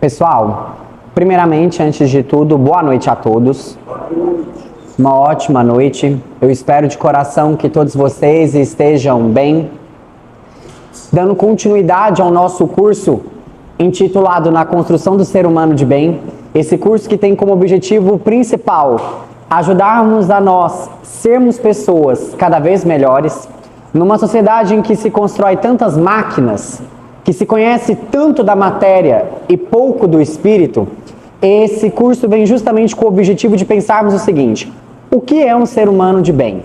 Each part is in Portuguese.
Pessoal, primeiramente, antes de tudo, boa noite a todos. Uma ótima noite. Eu espero de coração que todos vocês estejam bem. Dando continuidade ao nosso curso intitulado Na Construção do Ser Humano de Bem. Esse curso que tem como objetivo principal ajudarmos a nós sermos pessoas cada vez melhores, numa sociedade em que se constrói tantas máquinas, que se conhece tanto da matéria e pouco do espírito. Esse curso vem justamente com o objetivo de pensarmos o seguinte: o que é um ser humano de bem?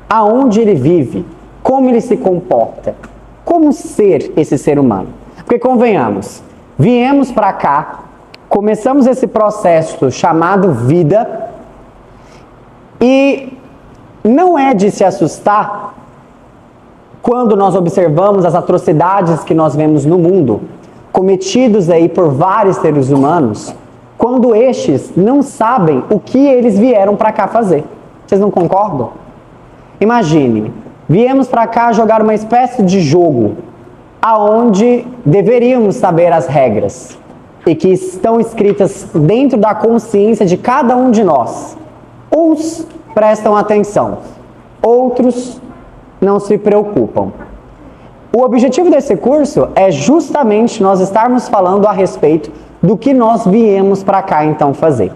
Aonde ele vive? Como ele se comporta? Como ser esse ser humano? Porque convenhamos, viemos para cá, começamos esse processo chamado vida, e não é de se assustar quando nós observamos as atrocidades que nós vemos no mundo, cometidos aí por vários seres humanos, quando estes não sabem o que eles vieram para cá fazer. Vocês não concordam? Imagine, viemos para cá jogar uma espécie de jogo, aonde deveríamos saber as regras, e que estão escritas dentro da consciência de cada um de nós. Uns prestam atenção, outros não se preocupam. O objetivo desse curso é justamente nós estarmos falando a respeito do que nós viemos para cá então fazer.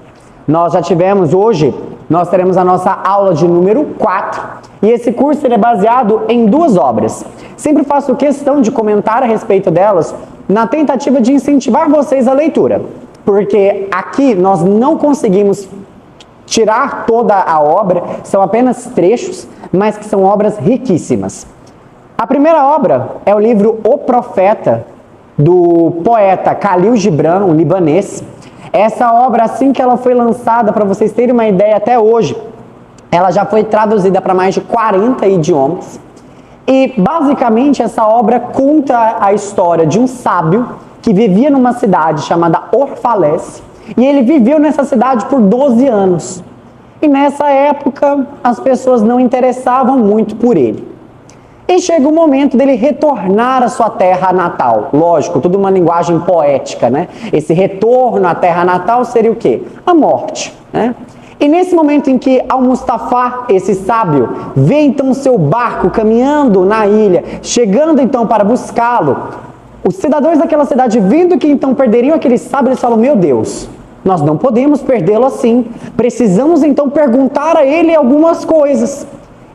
Nós já tivemos hoje, nós teremos a nossa aula de número 4, e esse curso ele é baseado em 2 obras. Sempre faço questão de comentar a respeito delas, na tentativa de incentivar vocês a leitura, porque aqui nós não conseguimos tirar toda a obra, são apenas trechos, mas que são obras riquíssimas. A primeira obra é o livro O Profeta, do poeta Khalil Gibran, um libanês. Essa obra, assim que ela foi lançada, para vocês terem uma ideia, até hoje, ela já foi traduzida para mais de 40 idiomas. E, basicamente, essa obra conta a história de um sábio que vivia numa cidade chamada Orfalés, e ele viveu nessa cidade por 12 anos. E nessa época, as pessoas não interessavam muito por ele. E chega o momento dele retornar à sua terra natal. Lógico, tudo uma linguagem poética, né? Esse retorno à terra natal seria o quê? A morte, né? E nesse momento em que Al-Mustafa, esse sábio, vê então o seu barco caminhando na ilha, chegando então para buscá-lo, os cidadãos daquela cidade, vendo que então perderiam aquele sábio, eles falam: meu Deus, nós não podemos perdê-lo assim, precisamos então perguntar a ele algumas coisas.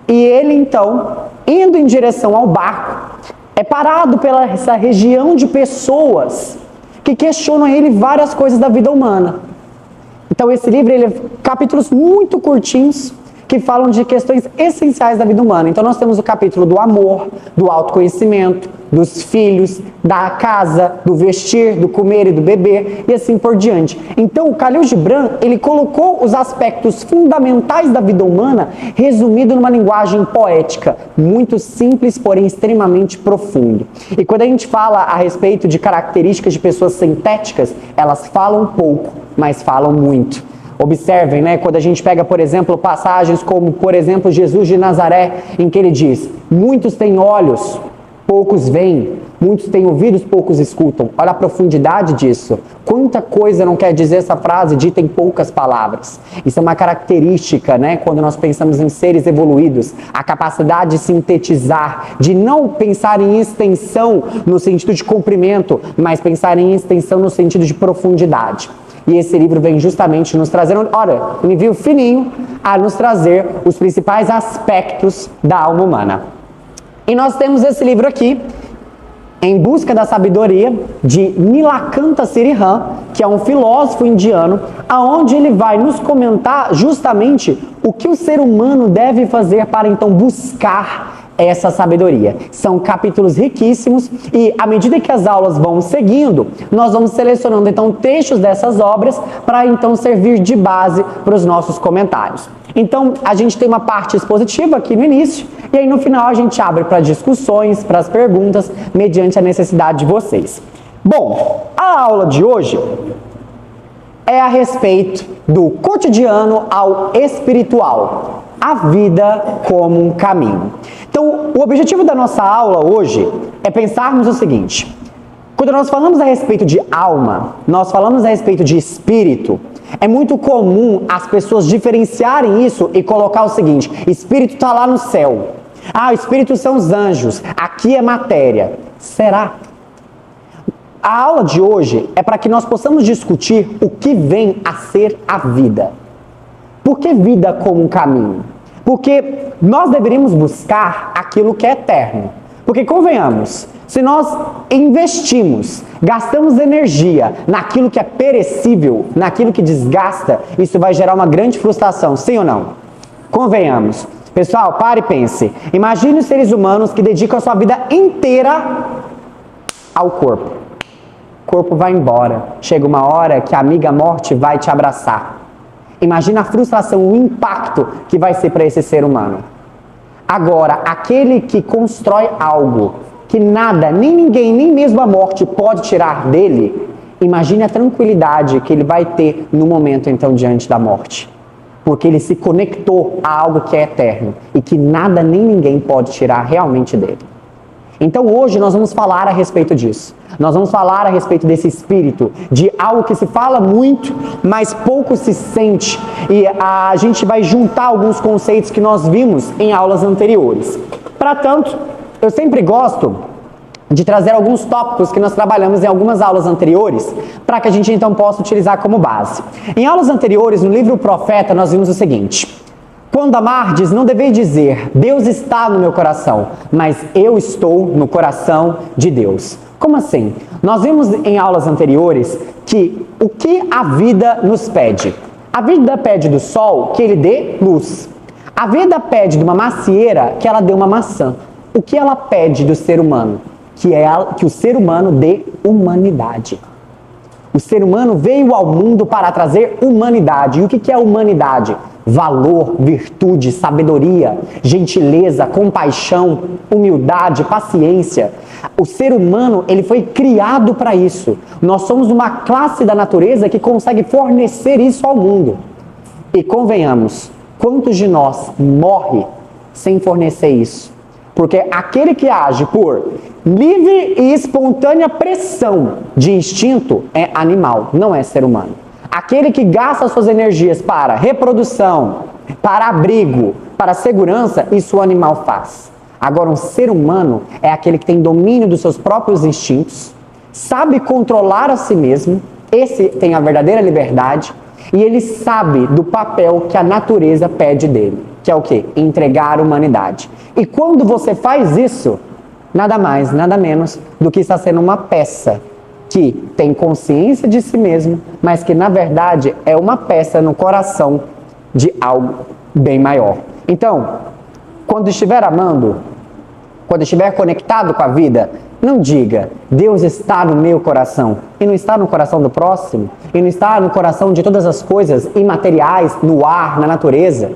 E ele então, indo em direção ao barco, é parado pela essa região de pessoas que questionam a ele várias coisas da vida humana. Então esse livro, ele é capítulos muito curtinhos, que falam de questões essenciais da vida humana. Então nós temos o capítulo do amor, do autoconhecimento, dos filhos, da casa, do vestir, do comer e do beber, e assim por diante. Então o Khalil Gibran, ele colocou os aspectos fundamentais da vida humana resumido numa linguagem poética, muito simples, porém extremamente profundo. E quando a gente fala a respeito de características de pessoas sintéticas, elas falam pouco, mas falam muito. Observem, né, quando a gente pega, por exemplo, passagens como, por exemplo, Jesus de Nazaré, em que ele diz: muitos têm olhos, poucos veem, muitos têm ouvidos, poucos escutam. Olha a profundidade disso. Quanta coisa não quer dizer essa frase dita em poucas palavras. Isso é uma característica, né, quando nós pensamos em seres evoluídos, a capacidade de sintetizar, de não pensar em extensão no sentido de comprimento, mas pensar em extensão no sentido de profundidade. E esse livro vem justamente nos trazer, olha, um envio fininho a nos trazer os principais aspectos da alma humana. E nós temos esse livro aqui, Em Busca da Sabedoria, de Nilakanta Sirihan, que é um filósofo indiano, aonde ele vai nos comentar justamente o que o ser humano deve fazer para então buscar essa sabedoria. São capítulos riquíssimos, e à medida que as aulas vão seguindo, nós vamos selecionando então trechos dessas obras para então servir de base para os nossos comentários. Então a gente tem uma parte expositiva aqui no início, e aí no final a gente abre para discussões, para as perguntas, mediante a necessidade de vocês. Bom, a aula de hoje é a respeito do cotidiano ao espiritual, a vida como um caminho. Então, o objetivo da nossa aula hoje é pensarmos o seguinte: Quando nós falamos a respeito de alma, nós falamos a respeito de espírito, é muito comum as pessoas diferenciarem isso e colocar o seguinte: espírito está lá no céu. Ah, o espírito são os anjos, aqui é matéria. Será? A aula de hoje é para que nós possamos discutir o que vem a ser a vida. Por que vida como um caminho? Porque nós deveríamos buscar aquilo que é eterno. Porque convenhamos, se nós investimos, gastamos energia naquilo que é perecível, naquilo que desgasta, isso vai gerar uma grande frustração, sim ou não? Convenhamos. Pessoal, pare e pense. Imagine os seres humanos que dedicam a sua vida inteira ao corpo. O corpo vai embora. Chega uma hora que a amiga morte vai te abraçar. Imagina a frustração, o impacto que vai ser para esse ser humano. Agora, aquele que constrói algo que nada, nem ninguém, nem mesmo a morte pode tirar dele, imagine a tranquilidade que ele vai ter no momento então diante da morte. Porque ele se conectou a algo que é eterno e que nada nem ninguém pode tirar realmente dele. Então hoje nós vamos falar a respeito disso. Nós vamos falar a respeito desse espírito, de algo que se fala muito, mas pouco se sente. E a gente vai juntar alguns conceitos que nós vimos em aulas anteriores. Para tanto, eu sempre gosto de trazer alguns tópicos que nós trabalhamos em algumas aulas anteriores, para que a gente então possa utilizar como base. Em aulas anteriores, no livro O Profeta, nós vimos o seguinte: quando amardes, não deveis dizer, Deus está no meu coração, mas eu estou no coração de Deus. Como assim? Nós vimos em aulas anteriores que o que a vida nos pede? A vida pede do sol que ele dê luz. A vida pede de uma macieira que ela dê uma maçã. O que ela pede do ser humano? Que o ser humano dê humanidade. O ser humano veio ao mundo para trazer humanidade. E o que é humanidade? Valor, virtude, sabedoria, gentileza, compaixão, humildade, paciência. O ser humano, ele foi criado para isso. Nós somos uma classe da natureza que consegue fornecer isso ao mundo. E convenhamos, quantos de nós morre sem fornecer isso? Porque aquele que age por livre e espontânea pressão de instinto é animal, não é ser humano. Aquele que gasta suas energias para reprodução, para abrigo, para segurança, isso o animal faz. Agora, um ser humano é aquele que tem domínio dos seus próprios instintos, sabe controlar a si mesmo, esse tem a verdadeira liberdade, e ele sabe do papel que a natureza pede dele, que é o quê? Entregar a humanidade. E quando você faz isso, nada mais, nada menos do que está sendo uma peça que tem consciência de si mesmo, mas que na verdade é uma peça no coração de algo bem maior. Então, quando estiver amando, quando estiver conectado com a vida, não diga, Deus está no meu coração, e não está no coração do próximo, e não está no coração de todas as coisas imateriais, no ar, na natureza.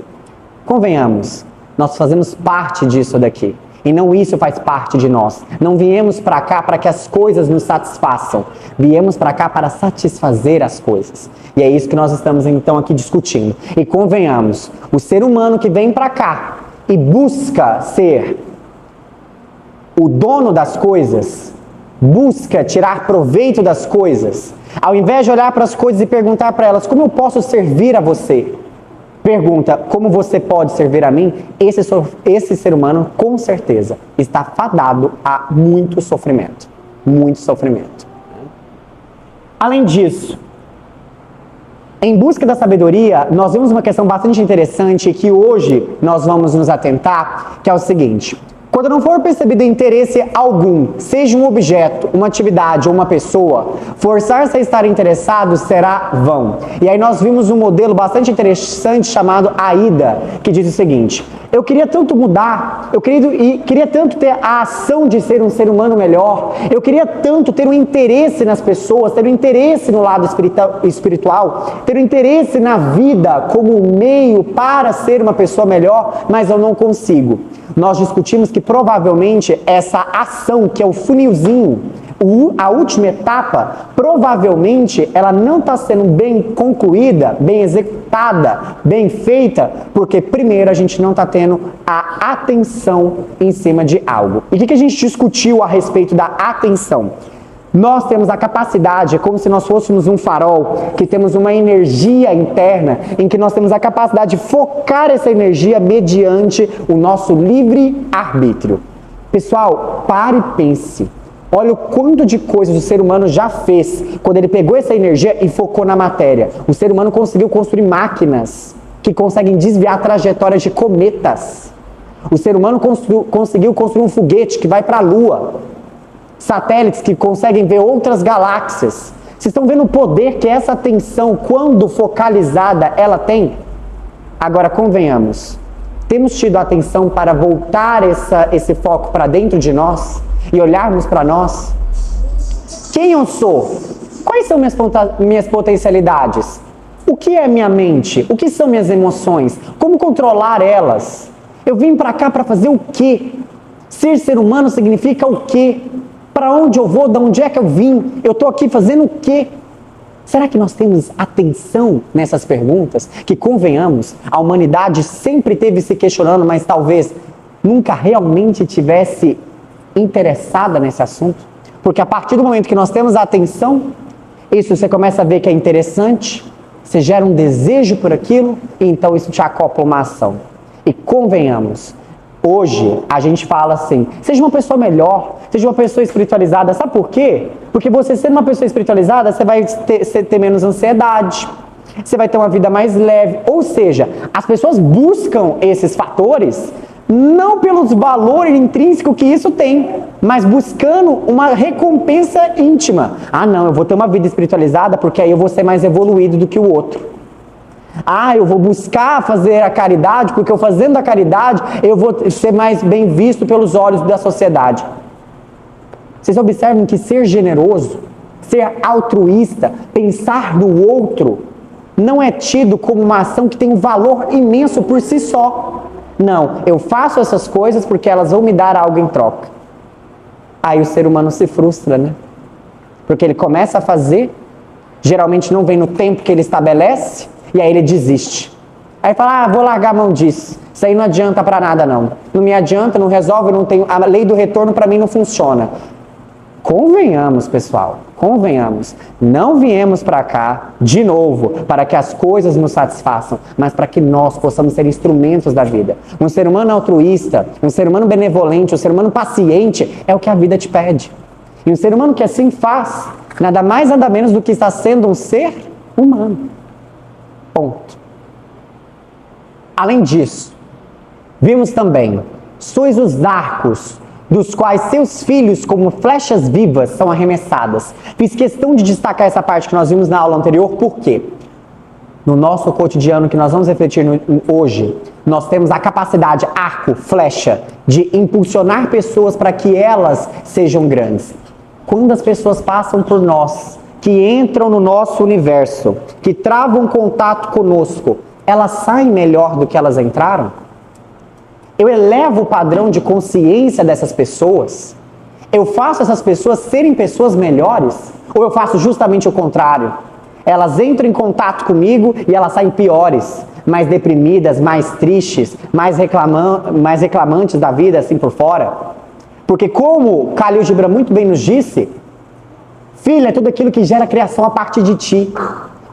Convenhamos, nós fazemos parte disso daqui. E não isso faz parte de nós. Não viemos para cá para que as coisas nos satisfaçam. Viemos para cá para satisfazer as coisas. E é isso que nós estamos então aqui discutindo. E convenhamos, o ser humano que vem para cá e busca ser o dono das coisas, busca tirar proveito das coisas, ao invés de olhar para as coisas e perguntar para elas, como eu posso servir a você? Pergunta, como você pode servir a mim? Esse ser humano, com certeza, está fadado a muito sofrimento. Muito sofrimento. Além disso, em busca da sabedoria, nós vimos uma questão bastante interessante que hoje nós vamos nos atentar, que é o seguinte: quando não for percebido interesse algum, seja um objeto, uma atividade ou uma pessoa, forçar-se a estar interessado será vão. E aí nós vimos um modelo bastante interessante chamado Aida, que diz o seguinte: eu queria tanto mudar, eu queria tanto ter a ação de ser um ser humano melhor, eu queria tanto ter um interesse nas pessoas, ter um interesse no lado espiritual, ter um interesse na vida como meio para ser uma pessoa melhor, mas eu não consigo. Nós discutimos que provavelmente essa ação, que é o funilzinho, a última etapa, provavelmente ela não está sendo bem concluída, bem executada, bem feita, porque primeiro a gente não está tendo a atenção em cima de algo. E o que a gente discutiu a respeito da atenção? Nós temos a capacidade, é como se nós fôssemos um farol, que temos uma energia interna, em que nós temos a capacidade de focar essa energia mediante o nosso livre-arbítrio. Pessoal, pare e pense. Olha o quanto de coisas o ser humano já fez quando ele pegou essa energia e focou na matéria. O ser humano conseguiu construir máquinas que conseguem desviar trajetórias de cometas. O ser humano conseguiu construir um foguete que vai para a Lua. Satélites que conseguem ver outras galáxias. Vocês estão vendo o poder que essa atenção, quando focalizada, ela tem? Agora, convenhamos, temos tido atenção para voltar esse foco para dentro de nós e olharmos para nós? Quem eu sou? Quais são minhas potencialidades? O que é minha mente? O que são minhas emoções? Como controlar elas? Eu vim para cá para fazer o quê? Ser humano significa o quê? Para onde eu vou? De onde é que eu vim? Eu estou aqui fazendo o quê? Será que nós temos atenção nessas perguntas? Que, convenhamos, a humanidade sempre teve se questionando, mas talvez nunca realmente tivesse interessada nesse assunto? Porque a partir do momento que nós temos a atenção, isso você começa a ver que é interessante, você gera um desejo por aquilo, e então isso te acopla uma ação. E convenhamos, hoje a gente fala assim, seja uma pessoa melhor, seja uma pessoa espiritualizada. Sabe por quê? Porque você sendo uma pessoa espiritualizada, você vai ter menos ansiedade, você vai ter uma vida mais leve. Ou seja, as pessoas buscam esses fatores não pelos valores intrínsecos que isso tem, mas buscando uma recompensa íntima. Ah não, eu vou ter uma vida espiritualizada porque aí eu vou ser mais evoluído do que o outro. Ah, eu vou buscar fazer a caridade, porque eu fazendo a caridade, eu vou ser mais bem visto pelos olhos da sociedade. Vocês observam que ser generoso, ser altruísta, pensar no outro, não é tido como uma ação que tem um valor imenso por si só. Não, eu faço essas coisas porque elas vão me dar algo em troca. Aí o ser humano se frustra, né? Porque ele começa a fazer, geralmente não vem no tempo que ele estabelece, e aí ele desiste. Aí fala, vou largar a mão disso. Isso aí não adianta para nada não. Não me adianta, não resolve, não tem, a lei do retorno para mim não funciona. Convenhamos, pessoal, convenhamos. Não viemos para cá, de novo, para que as coisas nos satisfaçam, mas para que nós possamos ser instrumentos da vida. Um ser humano altruísta, um ser humano benevolente, um ser humano paciente, é o que a vida te pede. E um ser humano que assim faz, nada mais nada menos do que está sendo um ser humano. Ponto. Além disso, vimos também, sois os arcos, dos quais seus filhos, como flechas vivas, são arremessadas. Fiz questão de destacar essa parte que nós vimos na aula anterior, porque no nosso cotidiano que nós vamos refletir hoje, nós temos a capacidade, arco, flecha, de impulsionar pessoas para que elas sejam grandes. Quando as pessoas passam por nós, que entram no nosso universo, que travam contato conosco, elas saem melhor do que elas entraram? Eu elevo o padrão de consciência dessas pessoas? Eu faço essas pessoas serem pessoas melhores? Ou eu faço justamente o contrário? Elas entram em contato comigo e elas saem piores, mais deprimidas, mais tristes, mais reclamantes da vida assim por fora? Porque como Khalil Gibran muito bem nos disse, filho, é tudo aquilo que gera criação a partir de ti.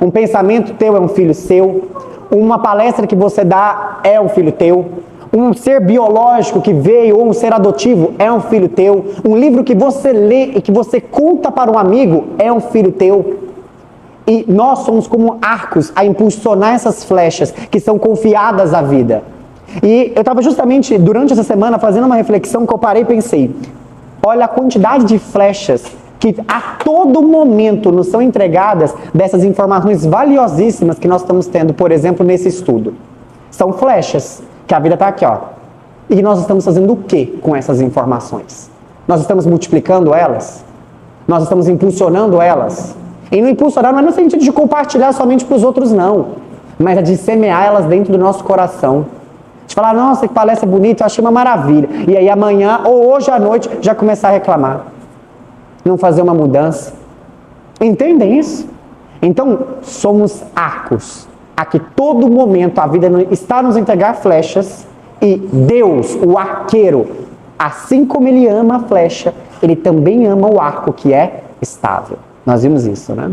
Um pensamento teu é um filho seu, uma palestra que você dá é um filho teu, um ser biológico que veio ou um ser adotivo é um filho teu, um livro que você lê e que você conta para um amigo é um filho teu. E nós somos como arcos a impulsionar essas flechas que são confiadas à vida. E eu estava justamente durante essa semana fazendo uma reflexão que eu parei e pensei, olha a quantidade de flechas que a todo momento nos são entregadas dessas informações valiosíssimas que nós estamos tendo, por exemplo, nesse estudo. São flechas, que a vida está aqui, ó. E nós estamos fazendo o que com essas informações? Nós estamos multiplicando elas? Nós estamos impulsionando elas? E não impulsionar não é no sentido de compartilhar somente para os outros, não. Mas é de semear elas dentro do nosso coração. De falar, nossa, que palestra bonita, eu achei uma maravilha. E aí amanhã ou hoje à noite já começar a reclamar. Não fazer uma mudança. Entendem isso? Então, somos arcos. A que todo momento a vida está nos entregar flechas e Deus, o arqueiro, assim como ele ama a flecha, ele também ama o arco, que é estável. Nós vimos isso, né?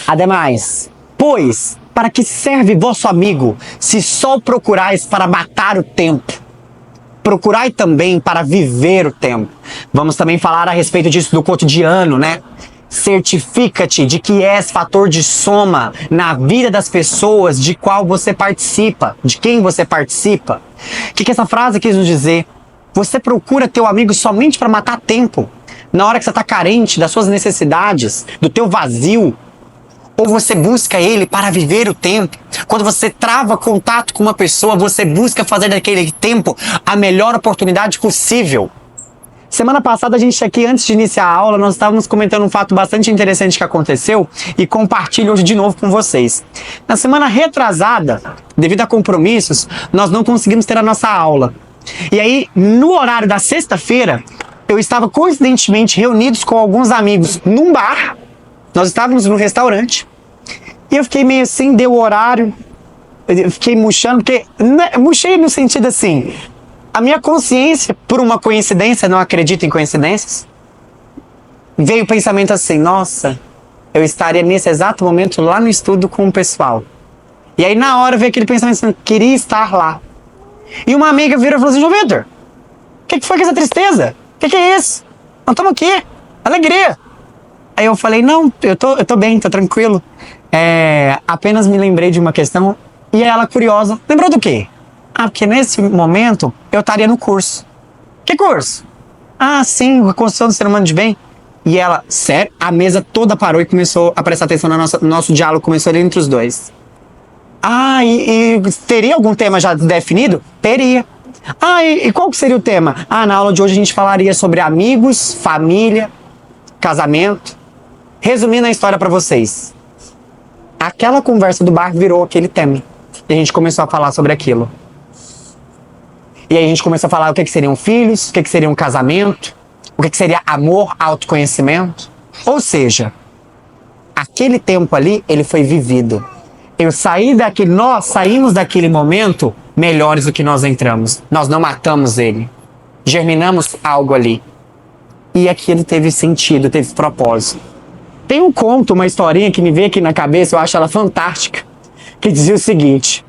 Ademais, pois, para que serve vosso amigo, se só o procurais para matar o tempo? Procurai também para viver o tempo. Vamos também falar a respeito disso do cotidiano, né? Certifica-te de que és fator de soma na vida das pessoas de qual você participa, de quem você participa. O que essa frase quis nos dizer? Você procura teu amigo somente para matar tempo, na hora que você está carente das suas necessidades, do teu vazio, ou você busca ele para viver o tempo? Quando você trava contato com uma pessoa, você busca fazer daquele tempo a melhor oportunidade possível. Semana passada, a gente aqui, antes de iniciar a aula, nós estávamos comentando um fato bastante interessante que aconteceu e compartilho hoje de novo com vocês. Na semana retrasada, devido a compromissos, nós não conseguimos ter a nossa aula. E aí, no horário da sexta-feira, eu estava coincidentemente reunidos com alguns amigos num bar. Nós estávamos no restaurante e eu fiquei meio assim, deu o horário, eu fiquei murchando, porque murchei no sentido assim, a minha consciência, por uma coincidência, não acredito em coincidências, veio o pensamento assim, nossa, eu estaria nesse exato momento lá no estudo com o pessoal. E aí na hora veio aquele pensamento assim, queria estar lá. E uma amiga virou e falou assim, João Vitor, o que foi com essa tristeza? O que é isso? Nós estamos aqui, alegria. Aí eu falei, não, eu tô bem, tô tranquilo. Apenas me lembrei de uma questão. E ela, curiosa, lembrou do quê? Porque nesse momento eu estaria no curso. Que curso? Sim, Reconstrução do Ser Humano de Bem. E ela, sério, a mesa toda parou e começou a prestar atenção no nosso diálogo, começou ali entre os dois. E teria algum tema já definido? Teria. E qual que seria o tema? Na aula de hoje a gente falaria sobre amigos, família, casamento. Resumindo a história para vocês, aquela conversa do bar virou aquele tema. E a gente começou a falar sobre aquilo. E aí a gente começou a falar o que seriam filhos, o que seria um casamento, o que seria amor, autoconhecimento. Ou seja, aquele tempo ali, ele foi vivido. Nós saímos daquele momento melhores do que nós entramos. Nós não matamos ele. Germinamos algo ali. E aquilo teve sentido, teve propósito. Tem um conto, uma historinha que me veio aqui na cabeça, eu acho ela fantástica, que dizia o seguinte: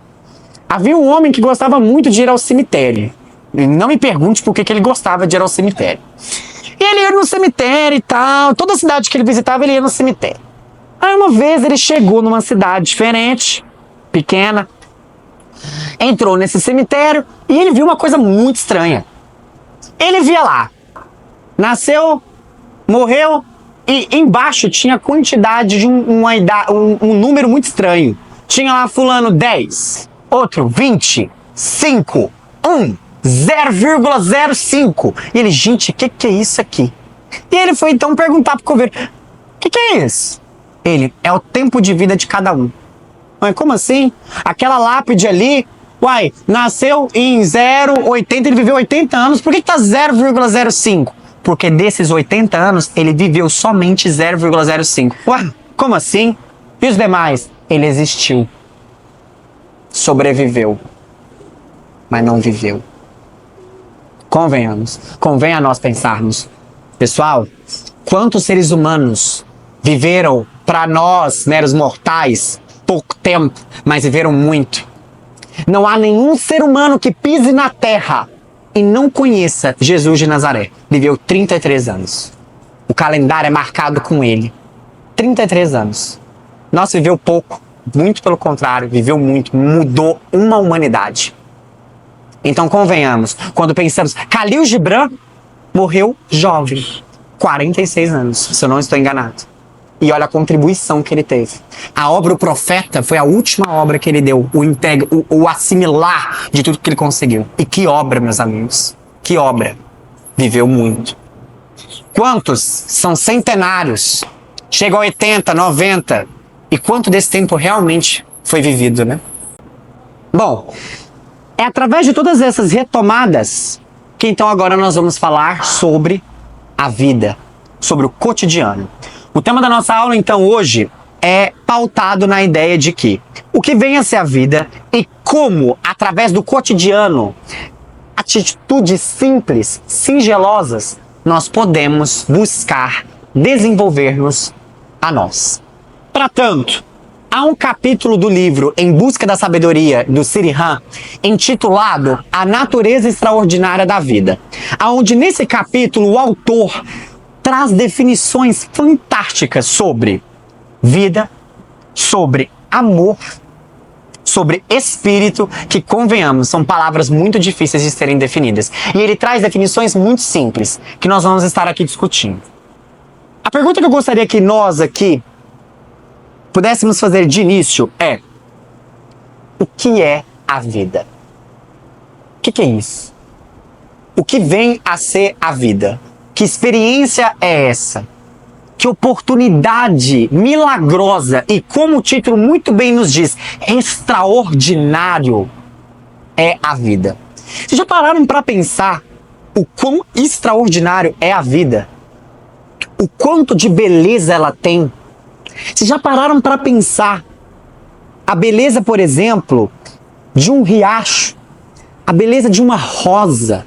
havia um homem que gostava muito de ir ao cemitério. Não me pergunte por que ele gostava de ir ao cemitério. E ele ia no cemitério e tal, toda cidade que ele visitava, ele ia no cemitério. Aí uma vez ele chegou numa cidade diferente, pequena, entrou nesse cemitério e ele viu uma coisa muito estranha. Ele via lá, nasceu, morreu, e embaixo tinha a quantidade de um número muito estranho. Tinha lá fulano 10, outro 20, 5, 1, 0,05. E ele, gente, o que é isso aqui? E ele foi então perguntar pro coveiro, o que é isso? Ele, é o tempo de vida de cada um. Mas como assim? Aquela lápide ali, nasceu em 0,80, ele viveu 80 anos, por que tá 0,05? Porque desses 80 anos, ele viveu somente 0,05. Como assim? E os demais? Ele existiu. Sobreviveu. Mas não viveu. Convenhamos. Convém a nós pensarmos. Pessoal, quantos seres humanos viveram para nós, meros mortais, pouco tempo, mas viveram muito? Não há nenhum ser humano que pise na terra e não conheça Jesus de Nazaré. Viveu 33 anos. O calendário é marcado com ele. 33 anos. Nossa, viveu pouco. Muito pelo contrário, viveu muito. Mudou uma humanidade. Então convenhamos, quando pensamos, Khalil Gibran morreu jovem. 46 anos, se eu não estou enganado. E olha a contribuição que ele teve. A obra O Profeta foi a última obra que ele deu, o assimilar de tudo que ele conseguiu. E que obra, meus amigos. Que obra. Viveu muito. Quantos são centenários? Chegam a 80, 90. E quanto desse tempo realmente foi vivido, né? Bom, é através de todas essas retomadas que então agora nós vamos falar sobre a vida, sobre o cotidiano. O tema da nossa aula, então, hoje é pautado na ideia de que o que vem a ser a vida e como, através do cotidiano, atitudes simples, singelosas, nós podemos buscar desenvolver-nos a nós. Para tanto, há um capítulo do livro Em Busca da Sabedoria, do Sirihan, intitulado A Natureza Extraordinária da Vida, onde nesse capítulo o autor traz definições fantásticas sobre vida, sobre amor, sobre espírito, que, convenhamos, são palavras muito difíceis de serem definidas. E ele traz definições muito simples, que nós vamos estar aqui discutindo. A pergunta que eu gostaria que nós aqui pudéssemos fazer de início é: o que é a vida? O que é isso? O que vem a ser a vida? Que experiência é essa? Que oportunidade milagrosa e, como o título muito bem nos diz, extraordinário é a vida. Vocês já pararam para pensar o quão extraordinário é a vida? O quanto de beleza ela tem? Vocês já pararam para pensar a beleza, por exemplo, de um riacho, a beleza de uma rosa,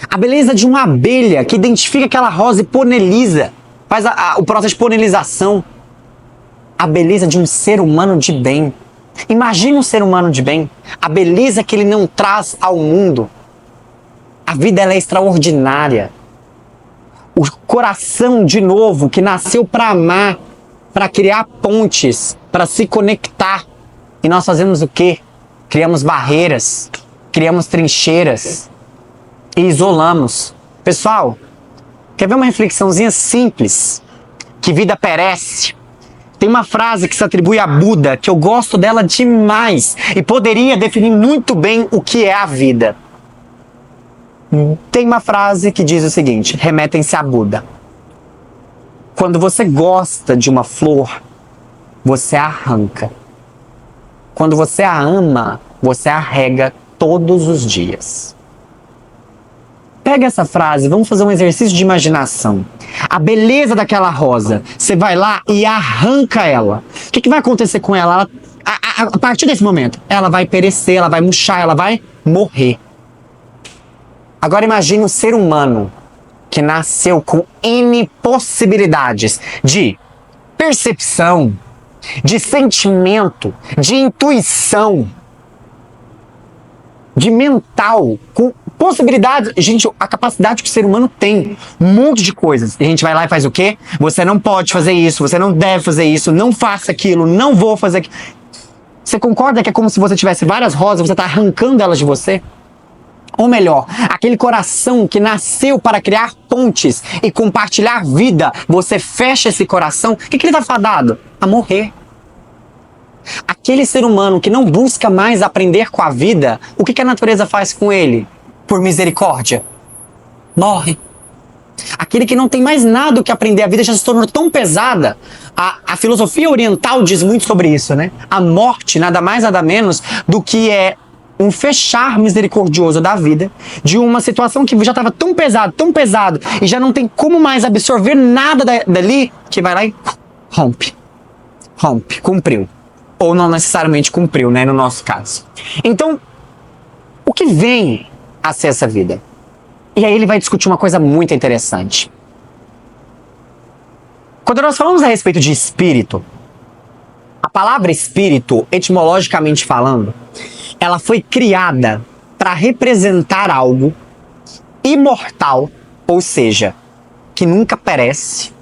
a beleza de uma abelha que identifica aquela rosa e poliniza, faz o processo de polinização, a beleza de um ser humano de bem. Imagina um ser humano de bem, a beleza que ele não traz ao mundo. A vida, ela é extraordinária. O coração, de novo, que nasceu para amar, para criar pontes, para se conectar. E nós fazemos o quê? Criamos barreiras, criamos trincheiras e isolamos. Pessoal, quer ver uma reflexãozinha simples? Que vida perece. Tem uma frase que se atribui a Buda, que eu gosto dela demais e poderia definir muito bem o que é a vida. Tem uma frase que diz o seguinte: remetem-se a Buda. Quando você gosta de uma flor, você a arranca. Quando você a ama, você a rega todos os dias. Pega essa frase, vamos fazer um exercício de imaginação. A beleza daquela rosa, você vai lá e arranca ela. O que vai acontecer com ela? A partir desse momento, ela vai perecer, ela vai murchar, ela vai morrer. Agora imagine um ser humano que nasceu com N possibilidades de percepção, de sentimento, de intuição, de mental, com possibilidades. Gente, a capacidade que o ser humano tem, um monte de coisas. E a gente vai lá e faz o quê? Você não pode fazer isso, você não deve fazer isso, não faça aquilo, não vou fazer aquilo. Você concorda que é como se você tivesse várias rosas, você está arrancando elas de você? Ou melhor, aquele coração que nasceu para criar pontes e compartilhar vida, você fecha esse coração, o que ele está fadado? A morrer. Aquele ser humano que não busca mais aprender com a vida, o que a natureza faz com ele? Por misericórdia, morre. Aquele que não tem mais nada o que aprender, a vida já se tornou tão pesada. A filosofia oriental diz muito sobre isso, né? A morte nada mais nada menos do que é um fechar misericordioso da vida, de uma situação que já estava tão pesado, e já não tem como mais absorver nada dali, que vai lá e rompe, cumpriu. Ou não necessariamente cumpriu, né, no nosso caso. Então, o que vem a ser essa vida? E aí ele vai discutir uma coisa muito interessante. Quando nós falamos a respeito de espírito, a palavra espírito, etimologicamente falando, ela foi criada para representar algo imortal, ou seja, que nunca perece,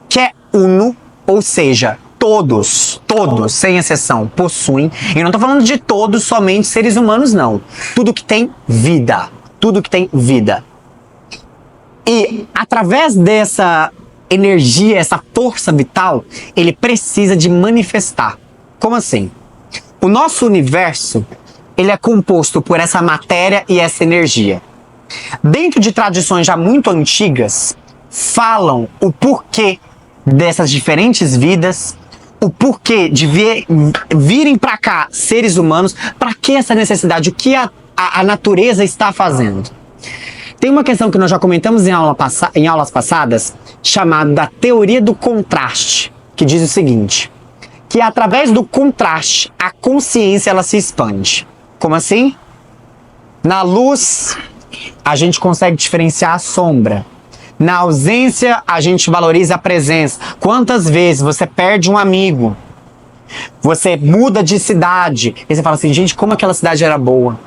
que é uno, ou seja, todos, sem exceção, possuem, e não estou falando de todos somente seres humanos, não. Tudo que tem vida. E através dessa energia, essa força vital, ele precisa de manifestar. Como assim? O nosso universo, ele é composto por essa matéria e essa energia. Dentro de tradições já muito antigas, falam o porquê dessas diferentes vidas, o porquê de virem para cá seres humanos, para que essa necessidade, o que a natureza está fazendo. Tem uma questão que nós já comentamos em aulas passadas, chamada da teoria do contraste, que diz o seguinte, que através do contraste, a consciência ela se expande. Como assim? Na luz, a gente consegue diferenciar a sombra. Na ausência, a gente valoriza a presença. Quantas vezes você perde um amigo? Você muda de cidade e você fala assim, gente, como aquela cidade era boa.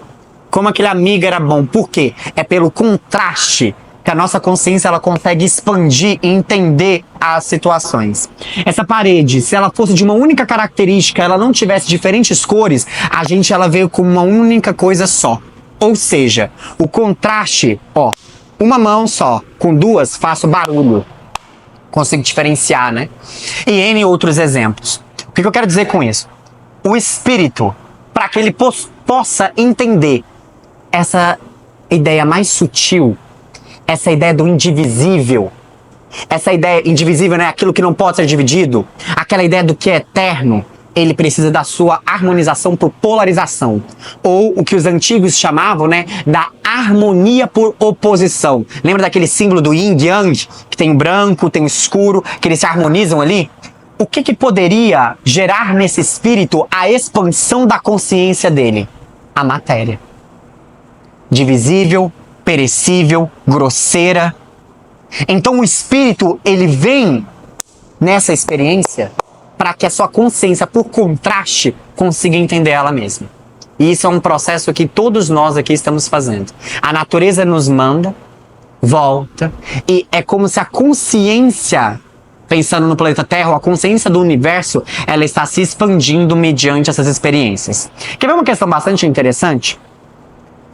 Como aquele amigo era bom. Por quê? É pelo contraste que a nossa consciência ela consegue expandir e entender as situações. Essa parede, se ela fosse de uma única característica, ela não tivesse diferentes cores, ela veio como uma única coisa só. Ou seja, o contraste, ó, uma mão só, com duas, faço barulho. Consigo diferenciar, né? E N outros exemplos. O que eu quero dizer com isso? O espírito, para que ele possa entender essa ideia mais sutil, essa ideia do indivisível, essa ideia indivisível, né? Aquilo que não pode ser dividido, aquela ideia do que é eterno, ele precisa da sua harmonização por polarização, ou o que os antigos chamavam, né, da harmonia por oposição. Lembra daquele símbolo do yin e yang, que tem o branco, tem o escuro, que eles se harmonizam ali? O que poderia gerar nesse espírito a expansão da consciência dele? A matéria. Divisível, perecível, grosseira. Então o espírito, ele vem nessa experiência para que a sua consciência, por contraste, consiga entender ela mesma. E isso é um processo que todos nós aqui estamos fazendo. A natureza nos manda, volta, e é como se a consciência, pensando no planeta Terra, ou a consciência do universo, ela está se expandindo mediante essas experiências. Quer ver uma questão bastante interessante?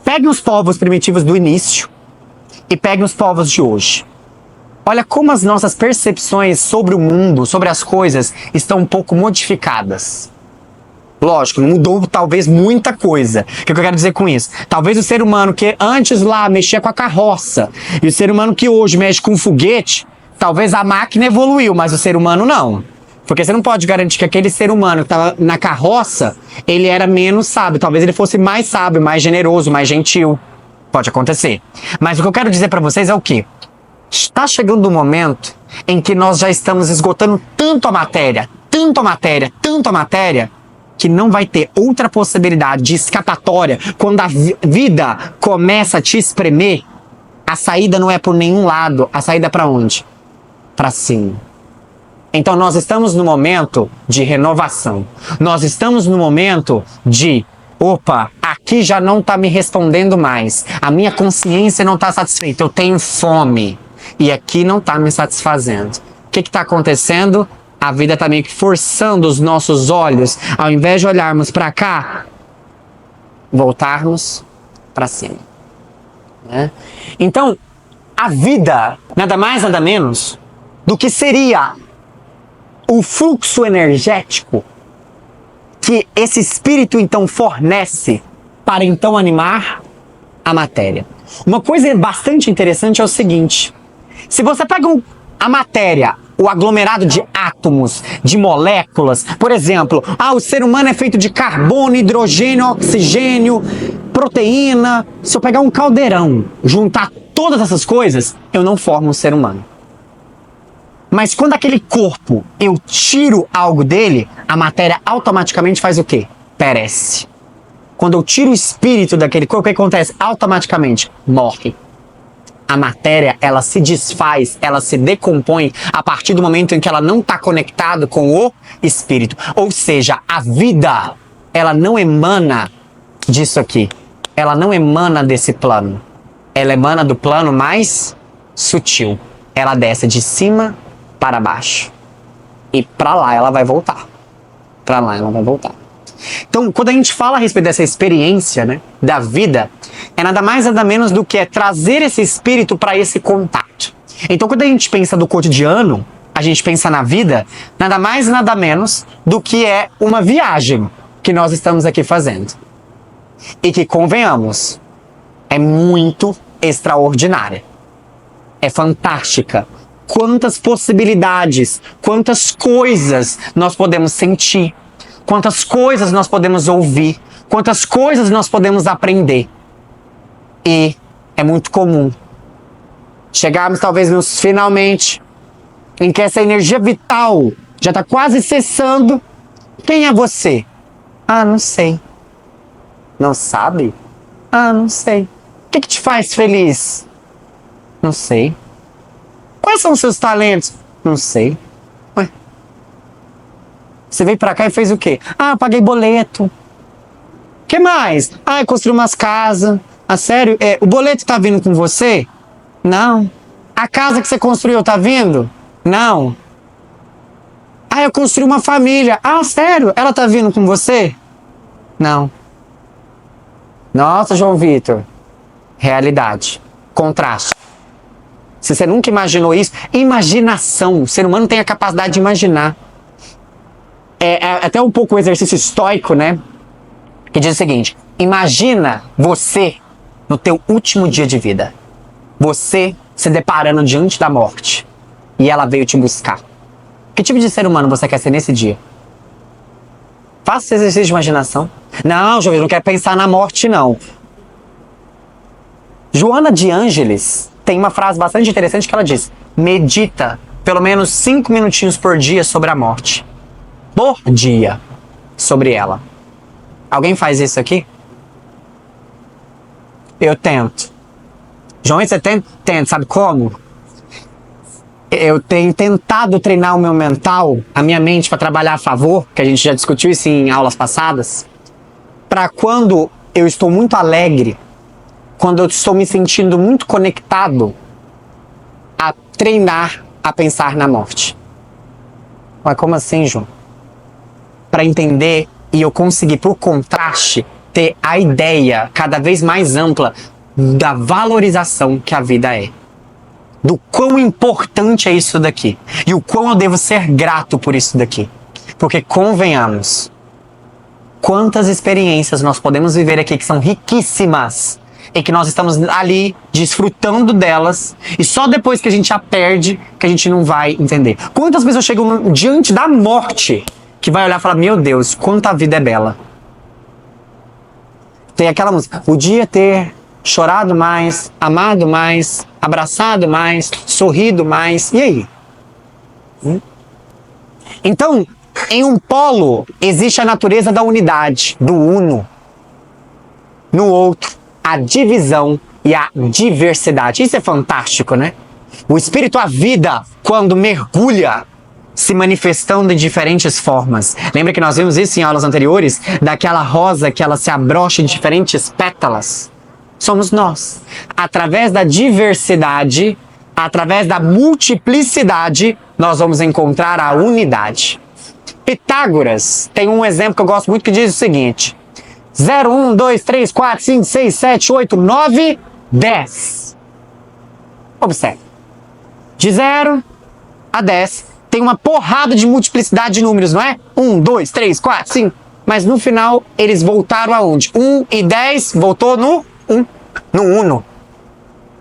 Pegue os povos primitivos do início e pegue os povos de hoje. Olha como as nossas percepções sobre o mundo, sobre as coisas, estão um pouco modificadas. Lógico, mudou talvez muita coisa. O que eu quero dizer com isso? Talvez o ser humano que antes lá mexia com a carroça e o ser humano que hoje mexe com foguete, talvez a máquina evoluiu, mas o ser humano não. Porque você não pode garantir que aquele ser humano que estava na carroça, ele era menos sábio. Talvez ele fosse mais sábio, mais generoso, mais gentil. Pode acontecer. Mas o que eu quero dizer para vocês é o quê? Está chegando um momento em que nós já estamos esgotando tanto a matéria, que não vai ter outra possibilidade de escapatória. Quando a vida começa a te espremer, a saída não é por nenhum lado, a saída é para onde? Para cima. Então nós estamos no momento de renovação. Nós estamos no momento de, opa, aqui já não está me respondendo mais. A minha consciência não está satisfeita, eu tenho fome. E aqui não está me satisfazendo. O que está acontecendo? A vida está meio que forçando os nossos olhos, ao invés de olharmos para cá, voltarmos para cima. Né? Então, a vida, nada mais, nada menos, do que seria o fluxo energético que esse espírito então fornece para então animar a matéria. Uma coisa bastante interessante é o seguinte: se você pega a matéria, o aglomerado de átomos, de moléculas, por exemplo, o ser humano é feito de carbono, hidrogênio, oxigênio, proteína. Se eu pegar um caldeirão, juntar todas essas coisas, eu não formo um ser humano. Mas quando aquele corpo, eu tiro algo dele, a matéria automaticamente faz o quê? Perece. Quando eu tiro o espírito daquele corpo, o que acontece? Automaticamente morre. A matéria, ela se desfaz, ela se decompõe a partir do momento em que ela não está conectada com o espírito. Ou seja, a vida, ela não emana disso aqui. Ela não emana desse plano. Ela emana do plano mais sutil. Ela desce de cima para baixo. E para lá ela vai voltar. Para lá ela vai voltar. Então, quando a gente fala a respeito dessa experiência, né, da vida, é nada mais nada menos do que trazer esse espírito para esse contato. Então, quando a gente pensa do cotidiano, a gente pensa na vida, nada mais nada menos do que é uma viagem que nós estamos aqui fazendo. E que, convenhamos, é muito extraordinária. É fantástica. Quantas possibilidades, quantas coisas nós podemos sentir, quantas coisas nós podemos ouvir, quantas coisas nós podemos aprender. E é muito comum chegarmos talvez nos finalmente, em que essa energia vital já está quase cessando. Quem é você? Não sei. Não sabe? Não sei. O que te faz feliz? Não sei. Quais são os seus talentos? Não sei. Ué. Você veio pra cá e fez o quê? Ah, paguei boleto. Que mais? Ah, eu construí umas casas. Ah, sério? O boleto tá vindo com você? Não. A casa que você construiu tá vindo? Não. Ah, eu construí uma família. Ah, sério? Ela tá vindo com você? Não. Nossa, João Vitor. Realidade. Contraste. Se você nunca imaginou isso, imaginação. O ser humano tem a capacidade de imaginar. É até um pouco o exercício estoico, né? Que diz o seguinte: imagina você no teu último dia de vida. Você se deparando diante da morte. E ela veio te buscar. Que tipo de ser humano você quer ser nesse dia? Faça esse exercício de imaginação. Não, João, eu não quero pensar na morte, não. Joana de Ângeles tem uma frase bastante interessante que ela diz: medita pelo menos 5 minutinhos por dia sobre a morte. Por dia sobre ela. Alguém faz isso aqui? Eu tento. João, você tenta, sabe como? Eu tenho tentado treinar o meu mental, a minha mente, para trabalhar a favor, que a gente já discutiu isso em aulas passadas, para quando eu estou muito alegre, quando eu estou me sentindo muito conectado, a treinar a pensar na morte. Mas como assim, João? Para entender e eu conseguir, por contraste, ter a ideia cada vez mais ampla da valorização que a vida é. Do quão importante é isso daqui. E o quão eu devo ser grato por isso daqui. Porque, convenhamos, quantas experiências nós podemos viver aqui que são riquíssimas e que nós estamos ali desfrutando delas e só depois que a gente a perde que a gente não vai entender. Quantas pessoas chegam diante da morte que vai olhar e falar: meu Deus, quanta vida é bela. Tem aquela música: podia ter chorado mais, amado mais, abraçado mais, sorrido mais. E aí? Então, em um polo existe a natureza da unidade, do uno. No outro, a divisão e a diversidade. Isso é fantástico, né? O espírito, a vida, quando mergulha, se manifestando em diferentes formas. Lembra que nós vimos isso em aulas anteriores? Daquela rosa que ela se abrocha em diferentes pétalas. Somos nós. Através da diversidade, através da multiplicidade, nós vamos encontrar a unidade. Pitágoras tem um exemplo que eu gosto muito que diz o seguinte: 0, 1, 2, 3, 4, 5, 6, 7, 8, 9, 10. Observe. De 0 a 10 tem uma porrada de multiplicidade de números, não é? 1, 2, 3, 4, 5. Mas no final eles voltaram aonde? 1 e 10 voltou no 1, no uno.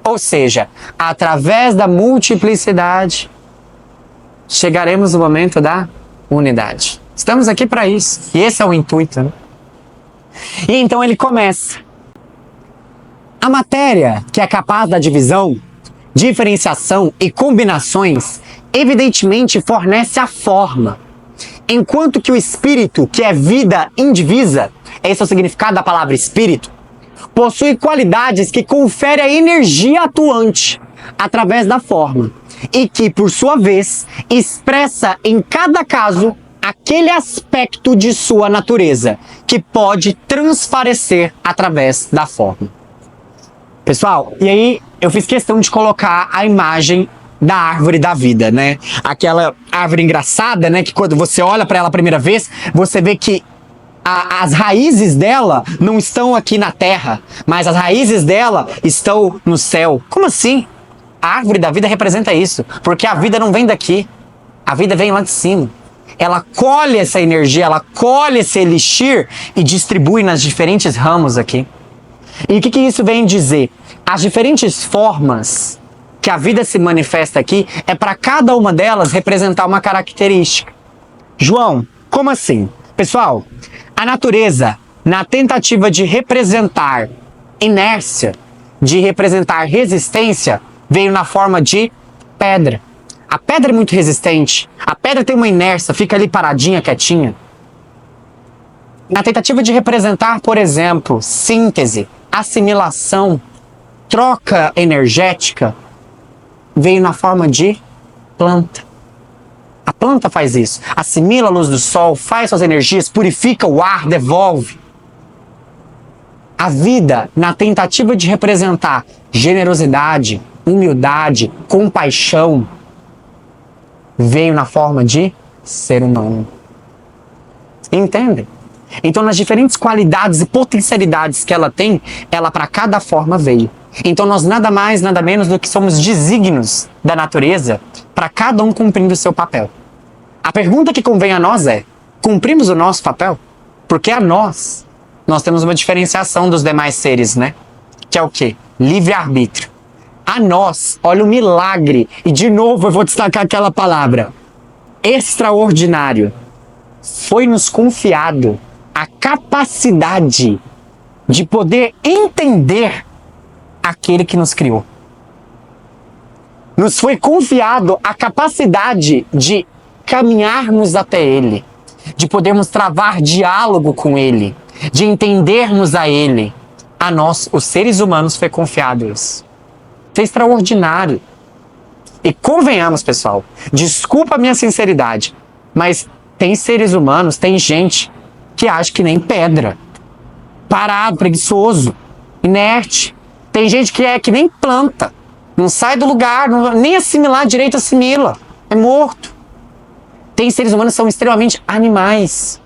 Ou seja, através da multiplicidade chegaremos no momento da unidade. Estamos aqui para isso. E esse é o intuito, né? E então ele começa. A matéria, que é capaz da divisão, diferenciação e combinações, evidentemente fornece a forma. Enquanto que o espírito, que é vida indivisa, esse é o significado da palavra espírito, possui qualidades que conferem a energia atuante através da forma e que, por sua vez, expressa em cada caso aquele aspecto de sua natureza que pode transparecer através da forma. Pessoal, e aí eu fiz questão de colocar a imagem da árvore da vida, né? Aquela árvore engraçada, né? Que quando você olha para ela a primeira vez, você vê que as raízes dela não estão aqui na terra, mas as raízes dela estão no céu. Como assim? A árvore da vida representa isso, porque a vida não vem daqui, a vida vem lá de cima. Ela colhe essa energia, ela colhe esse elixir e distribui nas diferentes ramos aqui. E o que isso vem dizer? As diferentes formas que a vida se manifesta aqui é para cada uma delas representar uma característica. João, como assim? Pessoal, a natureza, na tentativa de representar inércia, de representar resistência, veio na forma de pedra. A pedra é muito resistente, a pedra tem uma inércia, fica ali paradinha, quietinha. Na tentativa de representar, por exemplo, síntese, assimilação, troca energética, veio na forma de planta. A planta faz isso. Assimila a luz do sol, faz suas energias, purifica o ar, devolve. A vida, na tentativa de representar generosidade, humildade, compaixão, veio na forma de ser humano. Entendem? Então, nas diferentes qualidades e potencialidades que ela tem, ela para cada forma veio. Então, nós nada mais, nada menos do que somos desígnios da natureza para cada um cumprindo o seu papel. A pergunta que convém a nós é: cumprimos o nosso papel? Porque a nós temos uma diferenciação dos demais seres, né? Que é o quê? Livre-arbítrio. A nós, olha o milagre, e de novo eu vou destacar aquela palavra, extraordinário. Foi-nos confiado a capacidade de poder entender aquele que nos criou. Nos foi confiado a capacidade de caminharmos até Ele, de podermos travar diálogo com Ele, de entendermos a Ele. A nós, os seres humanos, foi confiado isso. Isso é extraordinário. E convenhamos, pessoal, desculpa a minha sinceridade, mas tem seres humanos, tem gente que acha que nem pedra. Parado, preguiçoso, inerte. Tem gente que é que nem planta. Não sai do lugar, nem assimilar direito assimila. É morto. Tem seres humanos que são extremamente animais.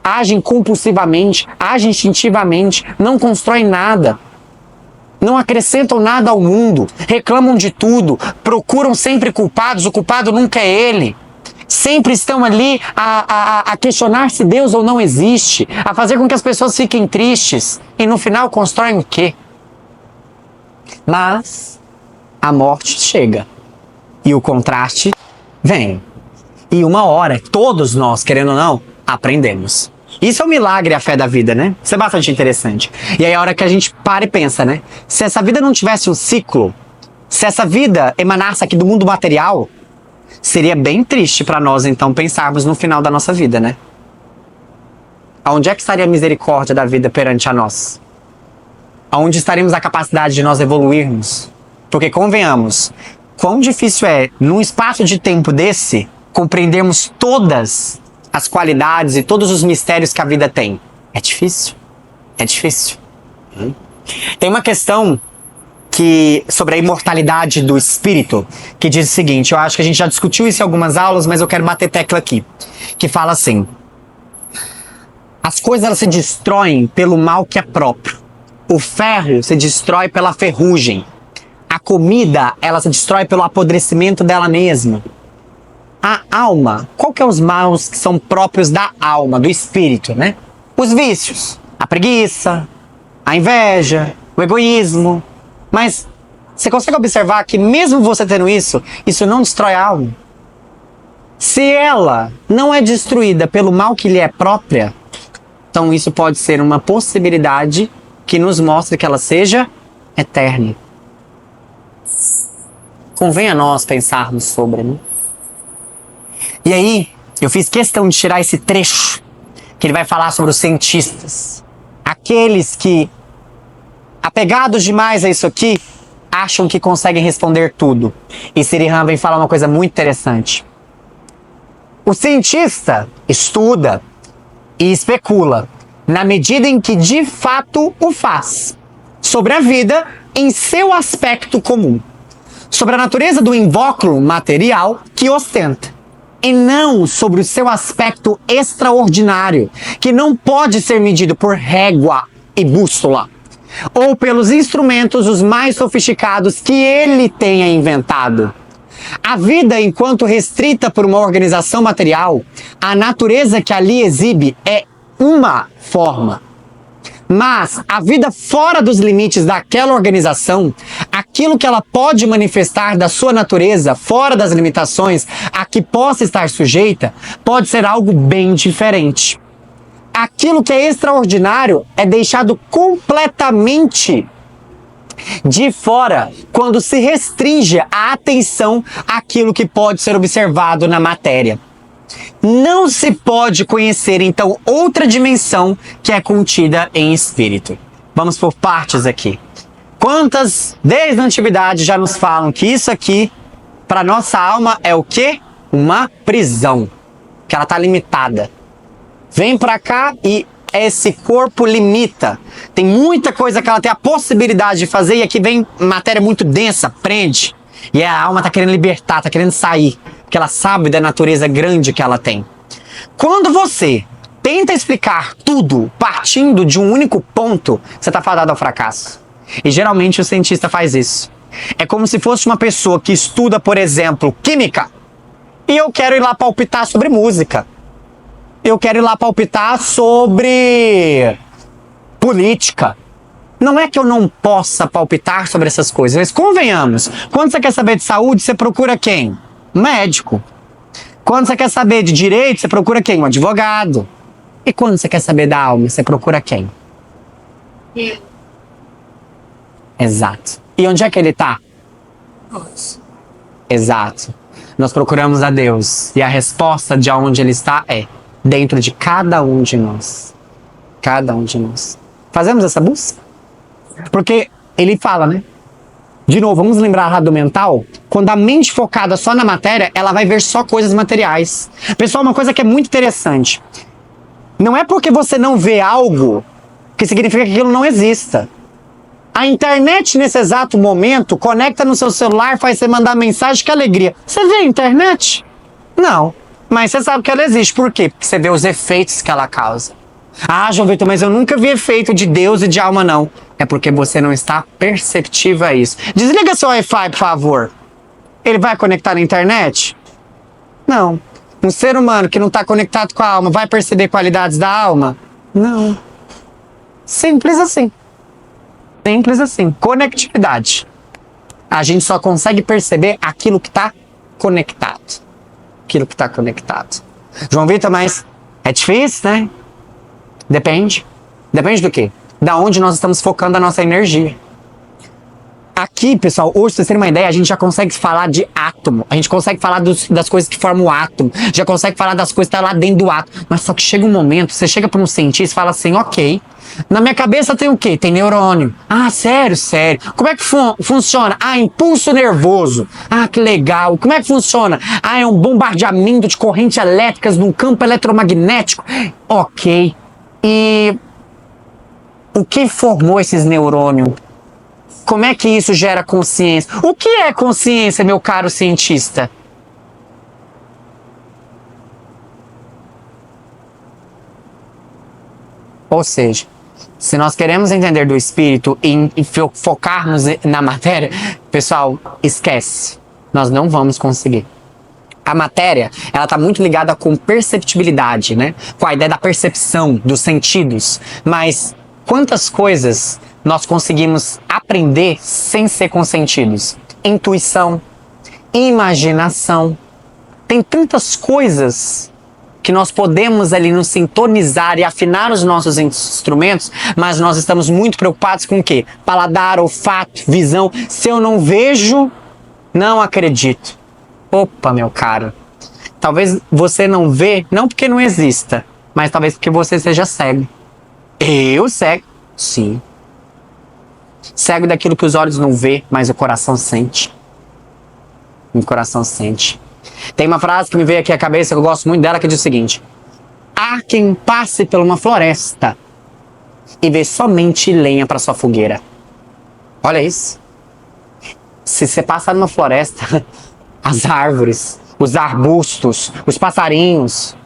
Agem compulsivamente, agem instintivamente, não constroem nada. Não acrescentam nada ao mundo, reclamam de tudo, procuram sempre culpados, o culpado nunca é ele. Sempre estão ali a questionar se Deus ou não existe, a fazer com que as pessoas fiquem tristes e no final constroem o quê? Mas a morte chega e o contraste vem. E uma hora, todos nós, querendo ou não, aprendemos. Isso é um milagre, a fé da vida, né? Isso é bastante interessante. E aí a hora que a gente para e pensa, né? Se essa vida não tivesse um ciclo, se essa vida emanasse aqui do mundo material, seria bem triste para nós, então, pensarmos no final da nossa vida, né? Aonde é que estaria a misericórdia da vida perante a nós? Aonde estaríamos a capacidade de nós evoluirmos? Porque, convenhamos, quão difícil é, num espaço de tempo desse, compreendermos todas as qualidades e todos os mistérios que a vida tem. É difícil. É difícil. Tem uma questão sobre a imortalidade do espírito, que diz o seguinte, eu acho que a gente já discutiu isso em algumas aulas, mas eu quero bater tecla aqui, que fala assim: as coisas elas se destroem pelo mal que é próprio. O ferro se destrói pela ferrugem. A comida, ela se destrói pelo apodrecimento dela mesma. A alma, qual que é os maus que são próprios da alma, do espírito, né? Os vícios, a preguiça, a inveja, o egoísmo. Mas você consegue observar que mesmo você tendo isso não destrói a alma? Se ela não é destruída pelo mal que lhe é própria, então isso pode ser uma possibilidade que nos mostre que ela seja eterna. Convém a nós pensarmos sobre, né? E aí, eu fiz questão de tirar esse trecho, que ele vai falar sobre os cientistas. Aqueles que, apegados demais a isso aqui, acham que conseguem responder tudo. E Sriram vem falar uma coisa muito interessante. O cientista estuda e especula, na medida em que de fato o faz, sobre a vida em seu aspecto comum, sobre a natureza do invólucro material que ostenta, e não sobre o seu aspecto extraordinário, que não pode ser medido por régua e bússola, ou pelos instrumentos os mais sofisticados que ele tenha inventado. A vida, enquanto restrita por uma organização material, a natureza que ali exibe é uma forma. Mas a vida fora dos limites daquela organização, aquilo que ela pode manifestar da sua natureza, fora das limitações a que possa estar sujeita, pode ser algo bem diferente. Aquilo que é extraordinário é deixado completamente de fora quando se restringe a atenção àquilo que pode ser observado na matéria. Não se pode conhecer, então, outra dimensão que é contida em espírito. Vamos por partes aqui. Quantas, desde a antiguidade, já nos falam que isso aqui Para nossa alma é o quê? Uma prisão, que ela tá limitada. Vem para cá e esse corpo limita. Tem muita coisa que ela tem a possibilidade de fazer e aqui vem matéria muito densa, prende. E a alma tá querendo libertar, tá querendo sair, porque ela sabe da natureza grande que ela tem. Quando você tenta explicar tudo partindo de um único ponto, você tá fadado ao fracasso. E geralmente o cientista faz isso. É como se fosse uma pessoa que estuda, por exemplo, química, e eu quero ir lá palpitar sobre música. Eu quero ir lá palpitar sobre política. Não é que eu não possa palpitar sobre essas coisas, mas convenhamos, quando você quer saber de saúde, você procura quem? Médico. Quando você quer saber de direito, você procura quem? Um advogado. E quando você quer saber da alma, você procura quem? Exato. E onde é que ele está? Exato. Nós procuramos a Deus. E a resposta de onde ele está é dentro de cada um de nós. Cada um de nós. Fazemos essa busca? Porque ele fala, né? De novo, vamos lembrar lá do mental? Quando a mente focada só na matéria, ela vai ver só coisas materiais. Pessoal, uma coisa que é muito interessante. Não é porque você não vê algo que significa que aquilo não exista. A internet, nesse exato momento, conecta no seu celular, faz você mandar mensagem, que alegria. Você vê a internet? Não. Mas você sabe que ela existe. Por quê? Porque você vê os efeitos que ela causa. Ah, João Vitor, mas eu nunca vi efeito de Deus e de alma, não. É porque você não está perceptivo a isso. Desliga seu Wi-Fi, por favor. Ele vai conectar na internet? Não. Um ser humano que não está conectado com a alma vai perceber qualidades da alma? Não. Simples assim. Simples assim. Conectividade. A gente só consegue perceber aquilo que está conectado. Aquilo que está conectado. João Vitor, mas é difícil, né? Depende. Depende do quê? Da onde nós estamos focando a nossa energia. Aqui, pessoal, hoje, pra vocês terem uma ideia, a gente já consegue falar de átomo. A gente consegue falar das coisas que formam o átomo. Já consegue falar das coisas que estão lá dentro do átomo. Mas só que chega um momento, você chega para um cientista e fala assim, ok, na minha cabeça tem o quê? Tem neurônio. Ah, sério, sério. Como é que funciona? Ah, impulso nervoso. Ah, que legal. Como é que funciona? Ah, é um bombardeamento de correntes elétricas num campo eletromagnético. Ok. E o que formou esses neurônios? Como é que isso gera consciência? O que é consciência, meu caro cientista? Ou seja, se nós queremos entender do espírito e focarmos na matéria, pessoal, esquece. Nós não vamos conseguir. A matéria, ela está muito ligada com perceptibilidade, né? Com a ideia da percepção, dos sentidos. Mas quantas coisas nós conseguimos aprender sem ser com sentidos? Intuição, imaginação. Tem tantas coisas que nós podemos ali nos sintonizar e afinar os nossos instrumentos, mas nós estamos muito preocupados com o quê? Paladar, olfato, visão. Se eu não vejo, não acredito. Opa, meu caro. Talvez você não vê, não porque não exista, mas talvez porque você seja cego. Eu cego? Sim. Cego daquilo que os olhos não vê, mas o coração sente. O coração sente. Tem uma frase que me veio aqui à cabeça, que eu gosto muito dela, que diz o seguinte: há quem passe por uma floresta e vê somente lenha para sua fogueira. Olha isso. Se você passar numa floresta, as árvores, os arbustos, os passarinhos,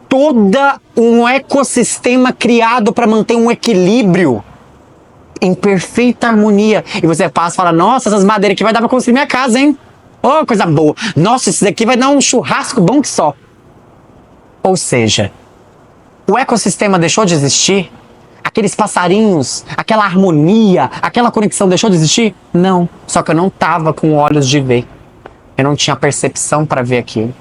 todo um ecossistema criado para manter um equilíbrio em perfeita harmonia. E você passa e fala, nossa, essas madeiras aqui vai dar para construir minha casa, hein? Oh, coisa boa. Nossa, isso daqui vai dar um churrasco bom que só. Ou seja, o ecossistema deixou de existir? Aqueles passarinhos, aquela harmonia, aquela conexão deixou de existir? Não. Só que eu não estava com olhos de ver. Eu não tinha percepção para ver aquilo.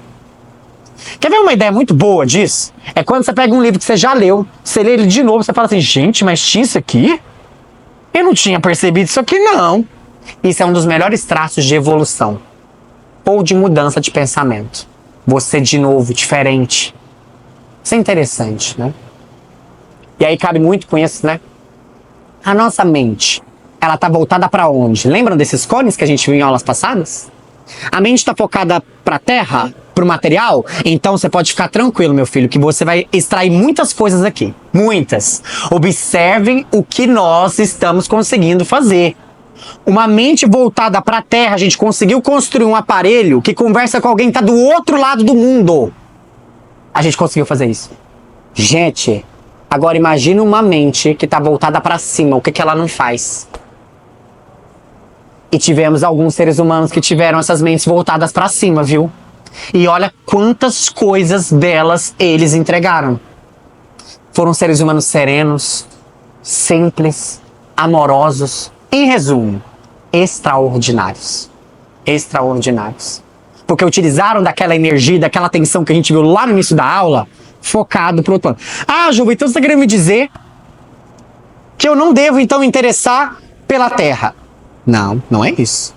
Quer ver uma ideia muito boa disso? É quando você pega um livro que você já leu, você lê ele de novo, você fala assim, gente, mas tinha isso aqui? Eu não tinha percebido isso aqui, não. Isso é um dos melhores traços de evolução. Ou de mudança de pensamento. Você de novo, diferente. Isso é interessante, né? E aí cabe muito com isso, né? A nossa mente, ela tá voltada para onde? Lembram desses cones que a gente viu em aulas passadas? A mente está focada para a terra, para o material? Então você pode ficar tranquilo, meu filho, que você vai extrair muitas coisas aqui. Muitas. Observem o que nós estamos conseguindo fazer. Uma mente voltada para a terra, a gente conseguiu construir um aparelho que conversa com alguém que está do outro lado do mundo. A gente conseguiu fazer isso. Gente, agora imagine uma mente que está voltada para cima. O que ela não faz? E tivemos alguns seres humanos que tiveram essas mentes voltadas para cima, viu? E olha quantas coisas belas eles entregaram. Foram seres humanos serenos, simples, amorosos. Em resumo, extraordinários. Extraordinários. Porque utilizaram daquela energia, daquela atenção que a gente viu lá no início da aula, focado pro outro lado. Ah, Juba, então você está querendo me dizer que eu não devo então me interessar pela Terra? Não, não é isso.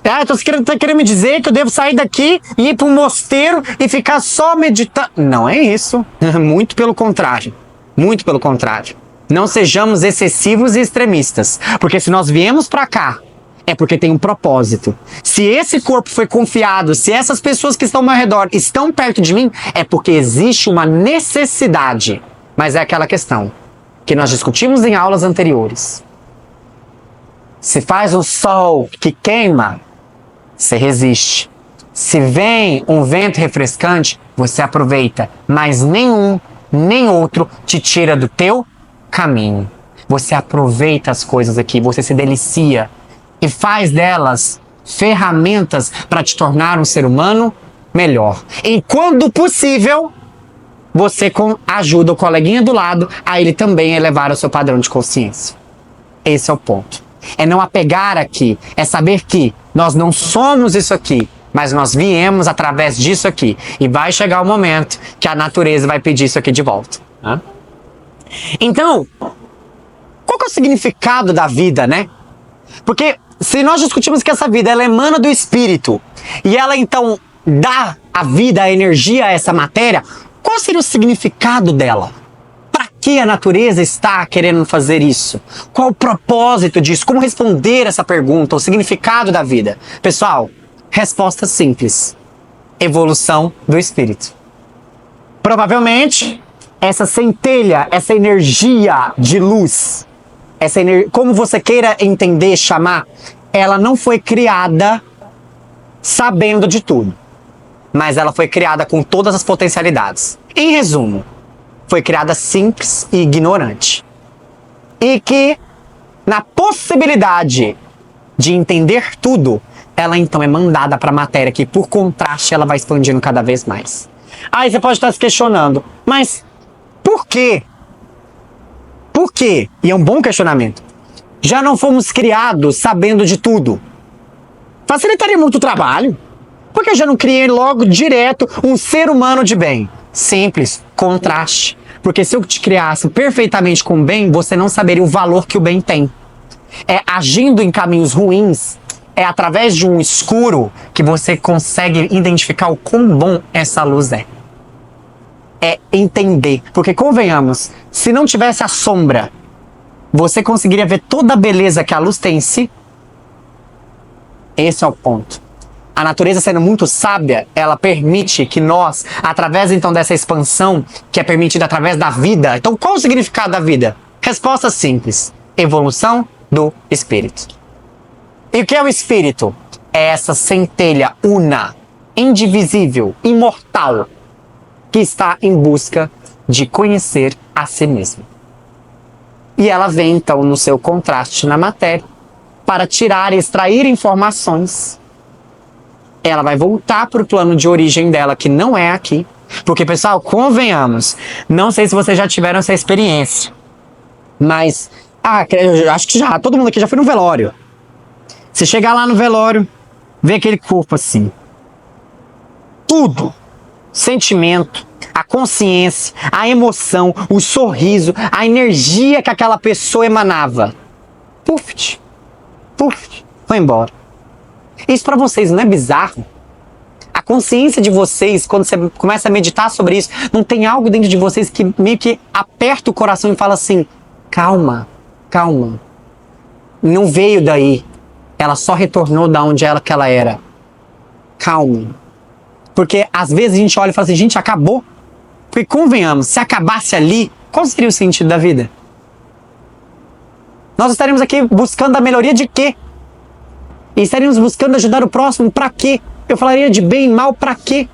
Ah, então você está querendo me dizer que eu devo sair daqui e ir para um mosteiro e ficar só meditando? Não é isso. Muito pelo contrário. Muito pelo contrário. Não sejamos excessivos e extremistas. Porque se nós viemos para cá, é porque tem um propósito. Se esse corpo foi confiado, se essas pessoas que estão ao meu redor estão perto de mim, é porque existe uma necessidade. Mas é aquela questão que nós discutimos em aulas anteriores. Se faz um sol que queima, você resiste. Se vem um vento refrescante, você aproveita. Mas nenhum, nem outro te tira do teu caminho. Você aproveita as coisas aqui, você se delicia e faz delas ferramentas para te tornar um ser humano melhor. E quando possível, você ajuda o coleguinha do lado a ele também elevar o seu padrão de consciência. Esse é o ponto. É não apegar aqui, é saber que nós não somos isso aqui, mas nós viemos através disso aqui. E vai chegar o momento que a natureza vai pedir isso aqui de volta. Então, qual que é o significado da vida, né? Porque se nós discutimos que essa vida ela emana do espírito e ela então dá a vida, a energia a essa matéria, qual seria o significado dela? Para que a natureza está querendo fazer isso? Qual o propósito disso? Como responder essa pergunta? O significado da vida? Pessoal, resposta simples. Evolução do espírito. Provavelmente, essa centelha, essa energia de luz, como você queira entender, chamar, ela não foi criada sabendo de tudo. Mas ela foi criada com todas as potencialidades. Em resumo, foi criada simples e ignorante. E que, na possibilidade de entender tudo, ela então é mandada para a matéria que, por contraste, ela vai expandindo cada vez mais. Aí você pode estar se questionando, mas por quê? Por quê? E é um bom questionamento. Já não fomos criados sabendo de tudo. Facilitaria muito o trabalho. Por que já não criei logo direto um ser humano de bem? Simples, contraste. Porque se eu te criasse perfeitamente com o bem, você não saberia o valor que o bem tem. É agindo em caminhos ruins, é através de um escuro que você consegue identificar o quão bom essa luz é. É entender. Porque convenhamos, se não tivesse a sombra, você conseguiria ver toda a beleza que a luz tem em si? Esse é o ponto. A natureza, sendo muito sábia, ela permite que nós, através então dessa expansão, que é permitida através da vida. Então, qual o significado da vida? Resposta simples. Evolução do espírito. E o que é o espírito? É essa centelha una, indivisível, imortal, que está em busca de conhecer a si mesmo. E ela vem então no seu contraste na matéria para tirar e extrair informações. Ela vai voltar para o plano de origem dela, que não é aqui. Porque, pessoal, convenhamos, não sei se vocês já tiveram essa experiência, mas, eu acho que já, todo mundo aqui já foi no velório. Você chegar lá no velório, vê aquele corpo assim. Tudo, sentimento, a consciência, a emoção, o sorriso, a energia que aquela pessoa emanava. Puf, foi embora. Isso para vocês não é bizarro? A consciência de vocês, quando você começa a meditar sobre isso, não tem algo dentro de vocês que meio que aperta o coração e fala assim, calma, não veio daí, ela só retornou da onde que ela era. acalme. Porque às vezes a gente olha e fala assim, gente, acabou. Porque convenhamos, se acabasse ali, qual seria o sentido da vida? Nós estaremos aqui buscando a melhoria de quê? E estaríamos buscando ajudar o próximo para quê? Eu falaria de bem e mal para quê?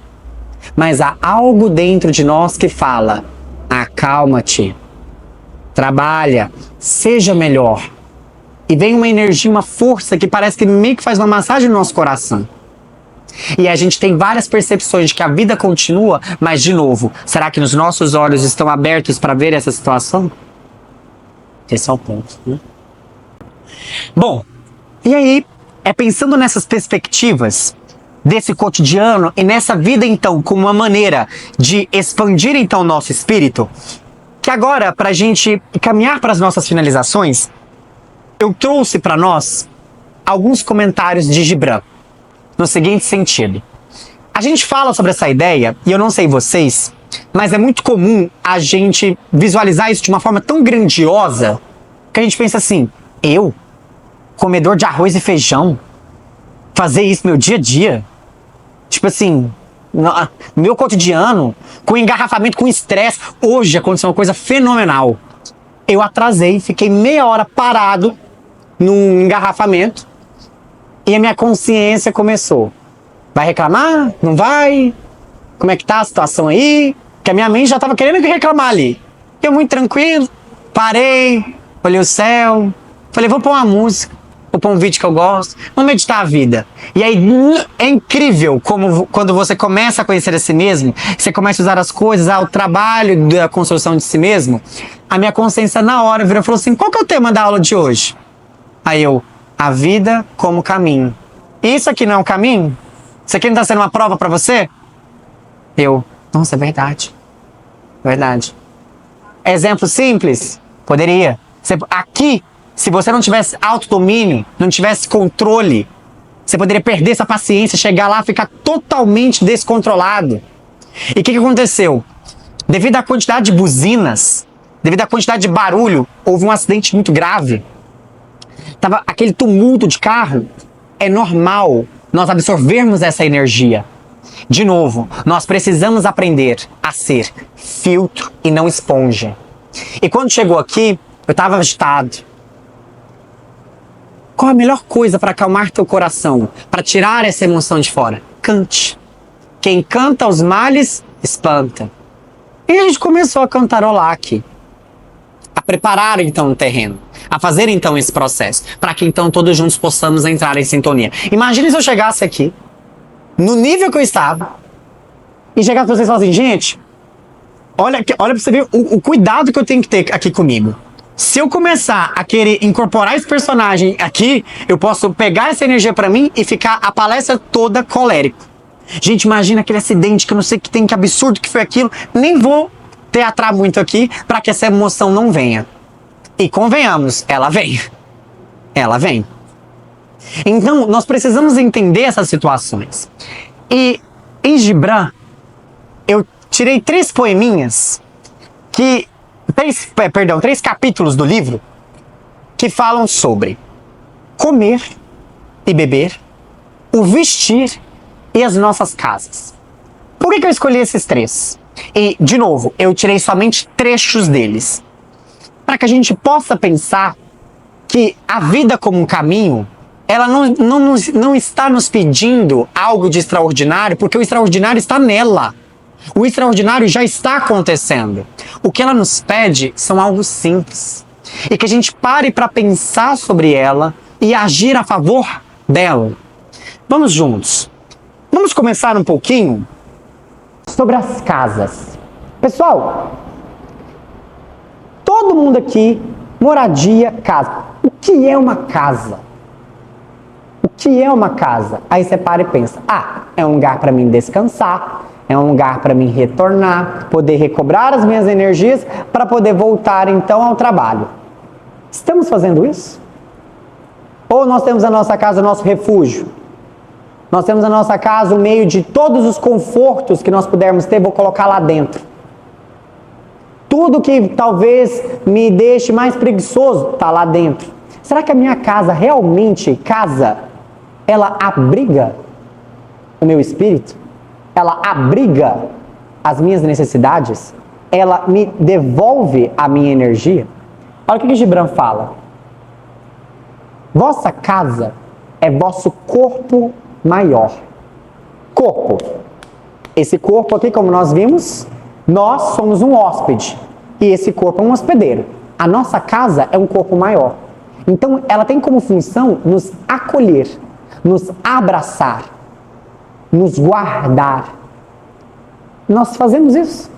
Mas há algo dentro de nós que fala, acalma-te, trabalha, seja melhor. E vem uma energia, uma força que parece que meio que faz uma massagem no nosso coração. E a gente tem várias percepções de que a vida continua, mas de novo, será que os nossos olhos estão abertos para ver essa situação? Esse é o ponto, né? Bom, e aí, é pensando nessas perspectivas desse cotidiano e nessa vida então, como uma maneira de expandir então o nosso espírito, que agora, para a gente caminhar para as nossas finalizações, eu trouxe para nós alguns comentários de Gibran, no seguinte sentido. A gente fala sobre essa ideia, e eu não sei vocês, mas é muito comum a gente visualizar isso de uma forma tão grandiosa, que a gente pensa assim, eu, comedor de arroz e feijão, fazer isso meu dia a dia? Tipo assim, no meu cotidiano, com engarrafamento, com estresse. Hoje aconteceu uma coisa fenomenal. Eu atrasei, fiquei meia hora parado num engarrafamento e a minha consciência começou. Vai reclamar? Não vai? Como é que tá a situação aí? Que a minha mente já tava querendo reclamar ali. Eu muito tranquilo, parei, olhei o céu, falei, vou pôr uma música. Vou pôr um vídeo que eu gosto, vamos meditar a vida. E aí é incrível como quando você começa a conhecer a si mesmo, você começa a usar as coisas, o trabalho da construção de si mesmo, a minha consciência na hora virou e falou assim, qual que é o tema da aula de hoje? Aí eu, a vida como caminho. Isso aqui não é um caminho? Isso aqui não está sendo uma prova para você? Eu, nossa, é verdade. Verdade. Exemplo simples? Poderia. Aqui, se você não tivesse autodomínio, não tivesse controle, você poderia perder essa paciência, chegar lá e ficar totalmente descontrolado. E o que aconteceu? Devido à quantidade de buzinas, devido à quantidade de barulho, houve um acidente muito grave. Tava aquele tumulto de carro. É normal nós absorvermos essa energia. De novo, nós precisamos aprender a ser filtro e não esponja. E quando chegou aqui, eu estava agitado. Qual a melhor coisa para acalmar teu coração? Para tirar essa emoção de fora? Cante. Quem canta os males, espanta. E a gente começou a cantarolar aqui. A preparar então o terreno. A fazer então esse processo. Para que então todos juntos possamos entrar em sintonia. Imagine se eu chegasse aqui, no nível que eu estava, e chegasse para vocês e falasse assim, gente, olha para você ver o cuidado que eu tenho que ter aqui comigo. Se eu começar a querer incorporar esse personagem aqui, eu posso pegar essa energia pra mim e ficar a palestra toda colérico. Gente, imagina aquele acidente que eu não sei que tem, que absurdo que foi aquilo. Nem vou teatrar muito aqui pra que essa emoção não venha. E convenhamos, ela vem. Ela vem. Então, nós precisamos entender essas situações. E em Gibran, eu tirei 3 poeminhas que... 3 capítulos do livro que falam sobre comer e beber, o vestir e as nossas casas. Por que eu escolhi esses 3? E, de novo, eu tirei somente trechos deles. Para que a gente possa pensar que a vida como um caminho, ela não está nos pedindo algo de extraordinário, porque o extraordinário está nela. O extraordinário já está acontecendo. O que ela nos pede são algo simples. E que a gente pare para pensar sobre ela e agir a favor dela. Vamos juntos. Vamos começar um pouquinho sobre as casas. Pessoal, todo mundo aqui, moradia, casa. O que é uma casa? O que é uma casa? Aí você para e pensa, é um lugar para mim descansar, é um lugar para mim retornar, poder recobrar as minhas energias para poder voltar então ao trabalho. Estamos fazendo isso? Ou nós temos a nossa casa, o nosso refúgio? Nós temos a nossa casa, o meio de todos os confortos que nós pudermos ter, vou colocar lá dentro. Tudo que talvez me deixe mais preguiçoso está lá dentro. Será que a minha casa realmente, ela abriga? o meu espírito, ela abriga as minhas necessidades, ela me devolve a minha energia. Olha o que Gibran fala. Vossa casa é vosso corpo maior. Corpo. Esse corpo aqui, como nós vimos, nós somos um hóspede. E esse corpo é um hospedeiro. A nossa casa é um corpo maior. Então, ela tem como função nos acolher, nos abraçar, nos guardar. Nós fazemos isso.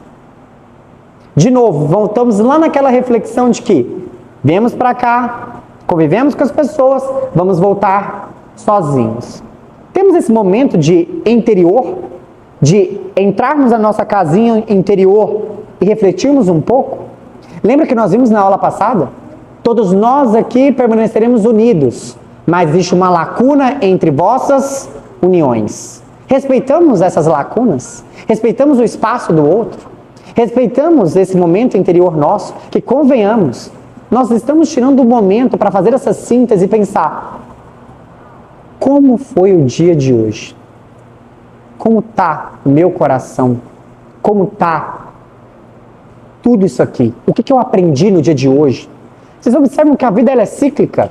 De novo, voltamos lá naquela reflexão de que viemos para cá, convivemos com as pessoas, vamos voltar sozinhos. Temos esse momento de interior, de entrarmos na nossa casinha interior e refletirmos um pouco. Lembra que nós vimos na aula passada? Todos nós aqui permaneceremos unidos, mas existe uma lacuna entre vossas uniões. Respeitamos essas lacunas? Respeitamos o espaço do outro? Respeitamos esse momento interior nosso? Que convenhamos, nós estamos tirando um momento para fazer essa síntese e pensar: como foi o dia de hoje? Como está o meu coração? Como está tudo isso aqui? O que eu aprendi no dia de hoje? Vocês observam que a vida ela é cíclica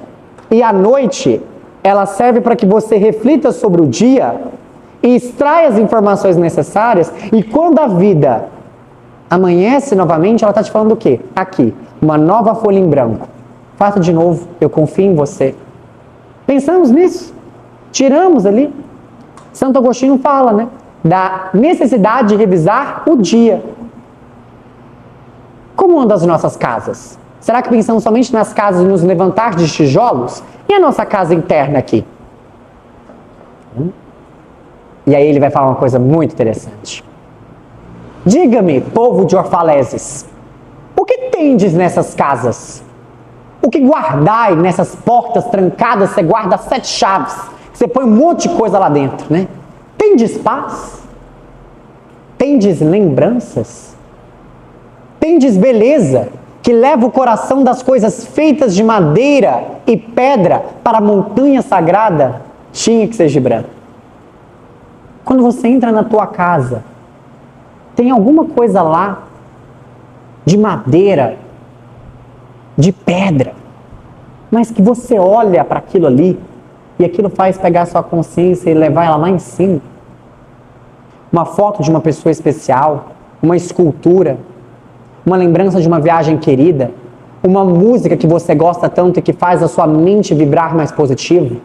e a noite ela serve para que você reflita sobre o dia e extraia as informações necessárias, e quando a vida amanhece novamente, ela está te falando o quê? Aqui, uma nova folha em branco. Faça de novo, eu confio em você. Pensamos nisso? Tiramos ali. Santo Agostinho fala, né? Da necessidade de revisar o dia. Como andam as nossas casas? Será que pensamos somente nas casas de nos levantar de tijolos? E a nossa casa interna aqui? E aí ele vai falar uma coisa muito interessante. Diga-me, povo de Orfaleses, o que tendes nessas casas? O que guardai nessas portas trancadas? Você guarda 7 chaves, você põe um monte de coisa lá dentro, né? Tendes paz? Tendes lembranças? Tendes beleza, que leva o coração das coisas feitas de madeira e pedra para a montanha sagrada? Tinha que ser Gibran. Quando você entra na tua casa, tem alguma coisa lá de madeira, de pedra, mas que você olha para aquilo ali e aquilo faz pegar a sua consciência e levar ela lá em cima. Uma foto de uma pessoa especial, uma escultura, uma lembrança de uma viagem querida, uma música que você gosta tanto e que faz a sua mente vibrar mais positivo.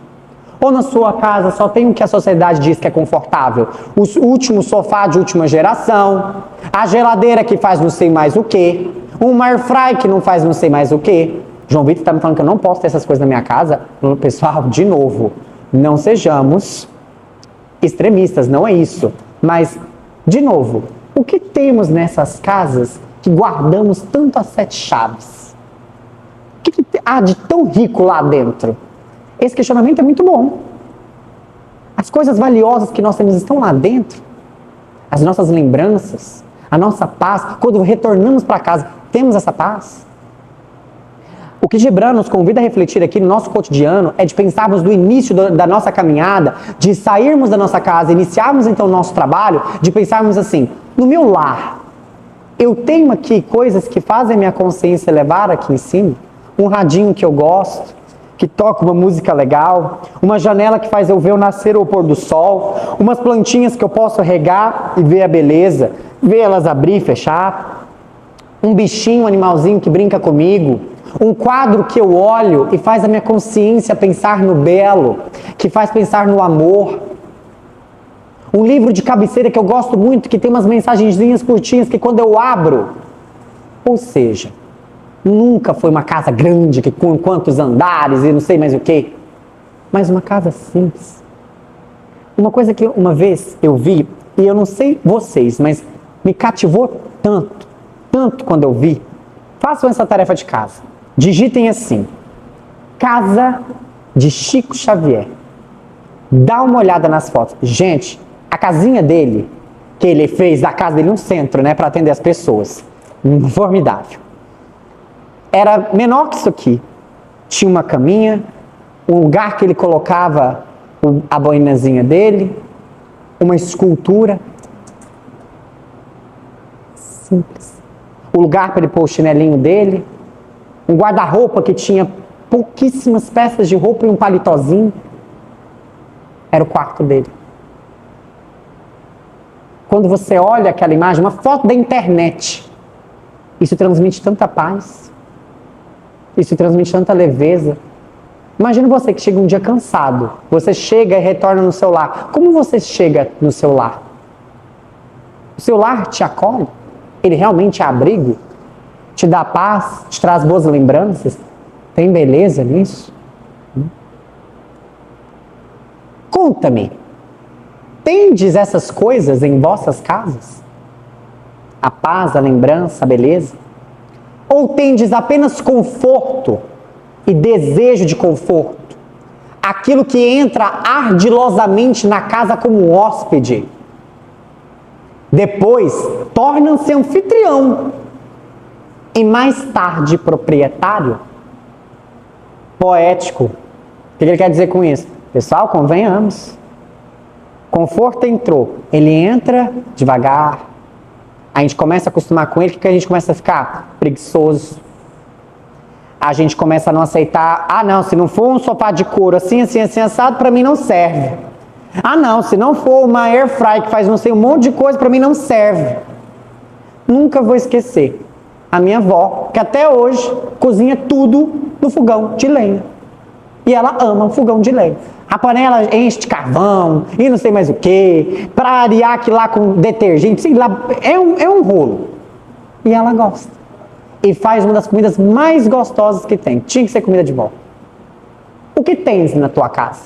Ou na sua casa só tem o que a sociedade diz que é confortável? O último sofá de última geração, a geladeira que faz não sei mais o que, um airfry que não faz não sei mais o que. João Vitor está me falando que eu não posso ter essas coisas na minha casa. Pessoal, de novo, não sejamos extremistas, não é isso. Mas, de novo, o que temos nessas casas que guardamos tanto as 7 chaves? O que há de tão rico lá dentro? Esse questionamento é muito bom. As coisas valiosas que nós temos estão lá dentro. As nossas lembranças, a nossa paz. Quando retornamos para casa, temos essa paz? O que Gibran nos convida a refletir aqui no nosso cotidiano é de pensarmos no início da nossa caminhada, de sairmos da nossa casa, iniciarmos então o nosso trabalho, de pensarmos assim: no meu lar, eu tenho aqui coisas que fazem minha consciência elevar aqui em cima? Um radinho que eu gosto, que toca uma música legal, uma janela que faz eu ver o nascer ou o pôr do sol, umas plantinhas que eu posso regar e ver a beleza, ver elas abrir e fechar, um bichinho, um animalzinho que brinca comigo, um quadro que eu olho e faz a minha consciência pensar no belo, que faz pensar no amor, um livro de cabeceira que eu gosto muito, que tem umas mensagenzinhas curtinhas que quando eu abro, ou seja, nunca foi uma casa grande, que com quantos andares e não sei mais o que, mas uma casa simples. Uma coisa que uma vez eu vi, e eu não sei vocês, mas me cativou tanto, tanto quando eu vi. Façam essa tarefa de casa. Digitem assim: Casa de Chico Xavier. Dá uma olhada nas fotos. Gente, a casinha dele, que ele fez da casa dele um centro, né, para atender as pessoas. Formidável. Era menor que isso aqui. Tinha uma caminha, um lugar que ele colocava a boinazinha dele, uma escultura simples, o lugar para ele pôr o chinelinho dele, um guarda-roupa que tinha pouquíssimas peças de roupa e um palitozinho, era o quarto dele. Quando você olha aquela imagem, uma foto da internet, isso transmite tanta paz, isso transmite tanta leveza. Imagina você que chega um dia cansado, você chega e retorna no seu lar. Como você chega no seu lar? O seu lar te acolhe? Ele realmente é abrigo? Te dá paz? Te traz boas lembranças? Tem beleza nisso? Conta-me, tendes essas coisas em vossas casas? A paz, a lembrança, a beleza? Ou tendes apenas conforto e desejo de conforto? Aquilo que entra ardilosamente na casa como hóspede, depois torna-se anfitrião e mais tarde proprietário? Poético. O que ele quer dizer com isso? Pessoal, convenhamos. Conforto entrou. Ele entra devagar. A gente começa a acostumar com ele, porque a gente começa a ficar preguiçoso. A gente começa a não aceitar. Ah, não, se não for um sofá de couro assim, assim, assim, assado, para mim não serve. Ah, não, se não for uma air fry que faz não sei um monte de coisa, para mim não serve. Nunca vou esquecer a minha avó, que até hoje cozinha tudo no fogão de lenha. E ela ama o fogão de lenha. A panela enche de carvão e não sei mais o que, para arear aquilo lá com detergente, sei lá, é um rolo. E ela gosta. E faz uma das comidas mais gostosas que tem. Tinha que ser comida de vó. O que tens na tua casa?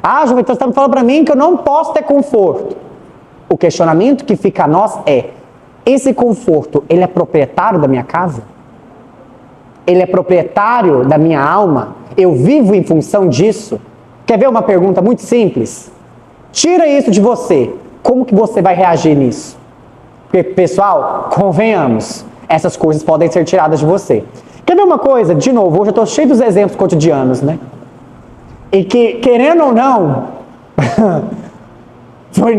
Ah, João, então você está me falando para mim que eu não posso ter conforto. O questionamento que fica a nós é: esse conforto, ele é proprietário da minha casa? Ele é proprietário da minha alma? Eu vivo em função disso? Quer ver uma pergunta muito simples? Tira isso de você. Como que você vai reagir nisso? Porque, pessoal, convenhamos, essas coisas podem ser tiradas de você. Quer ver uma coisa? De novo, hoje eu estou cheio dos exemplos cotidianos, né? E que, querendo ou não, foi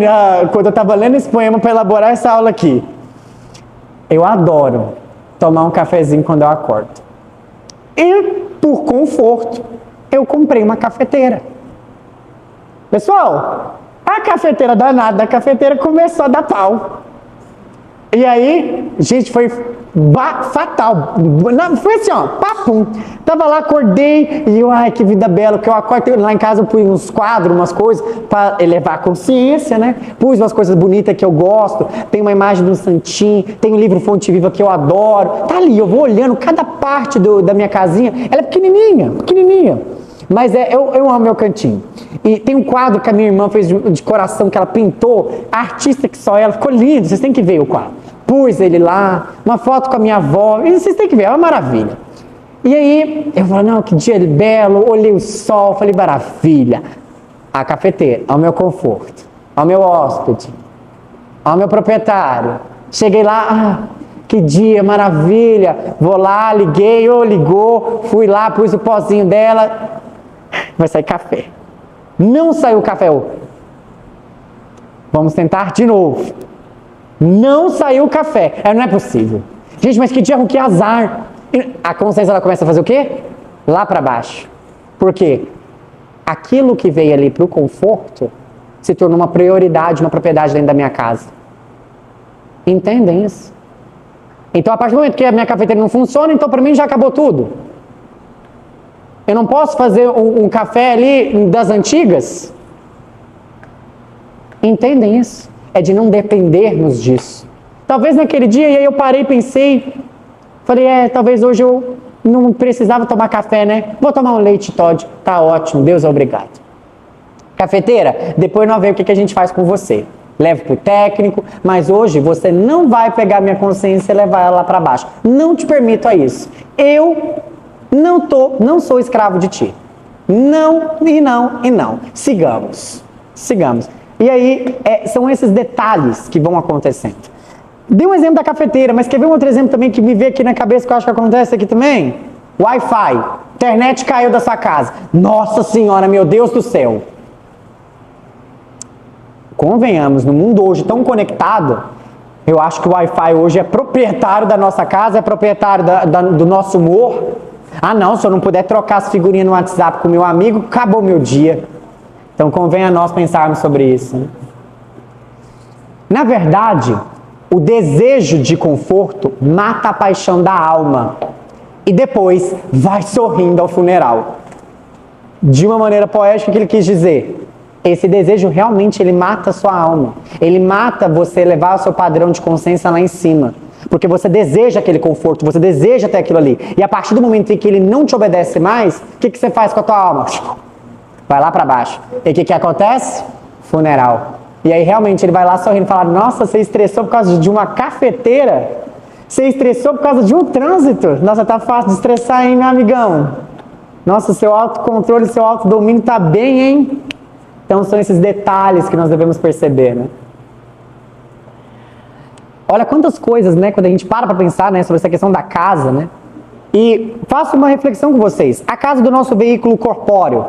quando eu estava lendo esse poema para elaborar essa aula aqui. Eu adoro tomar um cafezinho quando eu acordo. E, por conforto, eu comprei uma cafeteira. Pessoal, a cafeteira danada da cafeteira começou a dar pau. E aí, gente, foi fatal. Foi assim, ó, papum. Tava lá, acordei, e eu, ai, que vida bela, que eu acordo. Lá em casa eu pus uns quadros, umas coisas, para elevar a consciência, né? Pus umas coisas bonitas que eu gosto. Tem uma imagem de um santinho, tem um livro Fonte Viva que eu adoro. Tá ali, eu vou olhando cada parte da minha casinha. Ela é pequenininha, pequenininha. Mas eu amo meu cantinho. E tem um quadro que a minha irmã fez de coração, que ela pintou, a artista que só ela, ficou lindo, vocês têm que ver o quadro. Pus ele lá, uma foto com a minha avó, e vocês têm que ver, é uma maravilha. E aí, eu falei, não, que dia belo, olhei o sol, falei, maravilha. A cafeteira, ao meu conforto, ao meu hóspede, ao meu proprietário. Cheguei lá, que dia, maravilha, vou lá, liguei, ligou, fui lá, pus o pozinho dela, vai sair café. Não saiu café. Vamos tentar de novo. Não saiu café. Não é possível. Gente, mas que dia, que azar. A consciência, ela começa a fazer o quê? Lá para baixo. Por quê? Aquilo que veio ali para o conforto se tornou uma prioridade, uma propriedade dentro da minha casa. Entendem isso? Então, a partir do momento que a minha cafeteira não funciona, então para mim já acabou tudo. Eu não posso fazer um café ali das antigas? Entendem isso? É de não dependermos disso. Talvez naquele dia, e aí eu parei e pensei, falei, talvez hoje eu não precisava tomar café, né? Vou tomar um leite Toddy, tá ótimo, Deus é obrigado. Cafeteira, depois nós vemos o que a gente faz com você. Levo para o técnico, mas hoje você não vai pegar minha consciência e levar ela lá para baixo. Não te permito a isso. Eu não sou escravo de ti. Não, e não, e não. Sigamos. E aí, são esses detalhes que vão acontecendo. Dei um exemplo da cafeteira, mas quer ver um outro exemplo também que me veio aqui na cabeça, que eu acho que acontece aqui também? Wi-Fi. Internet caiu da sua casa. Nossa Senhora, meu Deus do céu. convenhamos, no mundo hoje tão conectado, eu acho que o Wi-Fi hoje é proprietário da nossa casa, é proprietário do nosso humor. Ah não, se eu não puder trocar as figurinhas no WhatsApp com meu amigo, acabou meu dia. Então convém a nós pensarmos sobre isso, né? Na verdade, o desejo de conforto mata a paixão da alma e depois vai sorrindo ao funeral. De uma maneira poética, o que ele quis dizer? Esse desejo realmente ele mata a sua alma. Ele mata você levar o seu padrão de consciência lá em cima. Porque você deseja aquele conforto, você deseja ter aquilo ali. E a partir do momento em que ele não te obedece mais, o que você faz com a tua alma? Vai lá para baixo. E o que acontece? Funeral. E aí realmente ele vai lá sorrindo e fala: nossa, você estressou por causa de uma cafeteira? Você estressou por causa de um trânsito? Nossa, tá fácil de estressar, hein, meu amigão? Nossa, seu autocontrole, seu autodomínio tá bem, hein? Então são esses detalhes que nós devemos perceber, né? Olha quantas coisas, né, quando a gente para pensar, né, sobre essa questão da casa, né? E faço uma reflexão com vocês. A casa do nosso veículo corpóreo,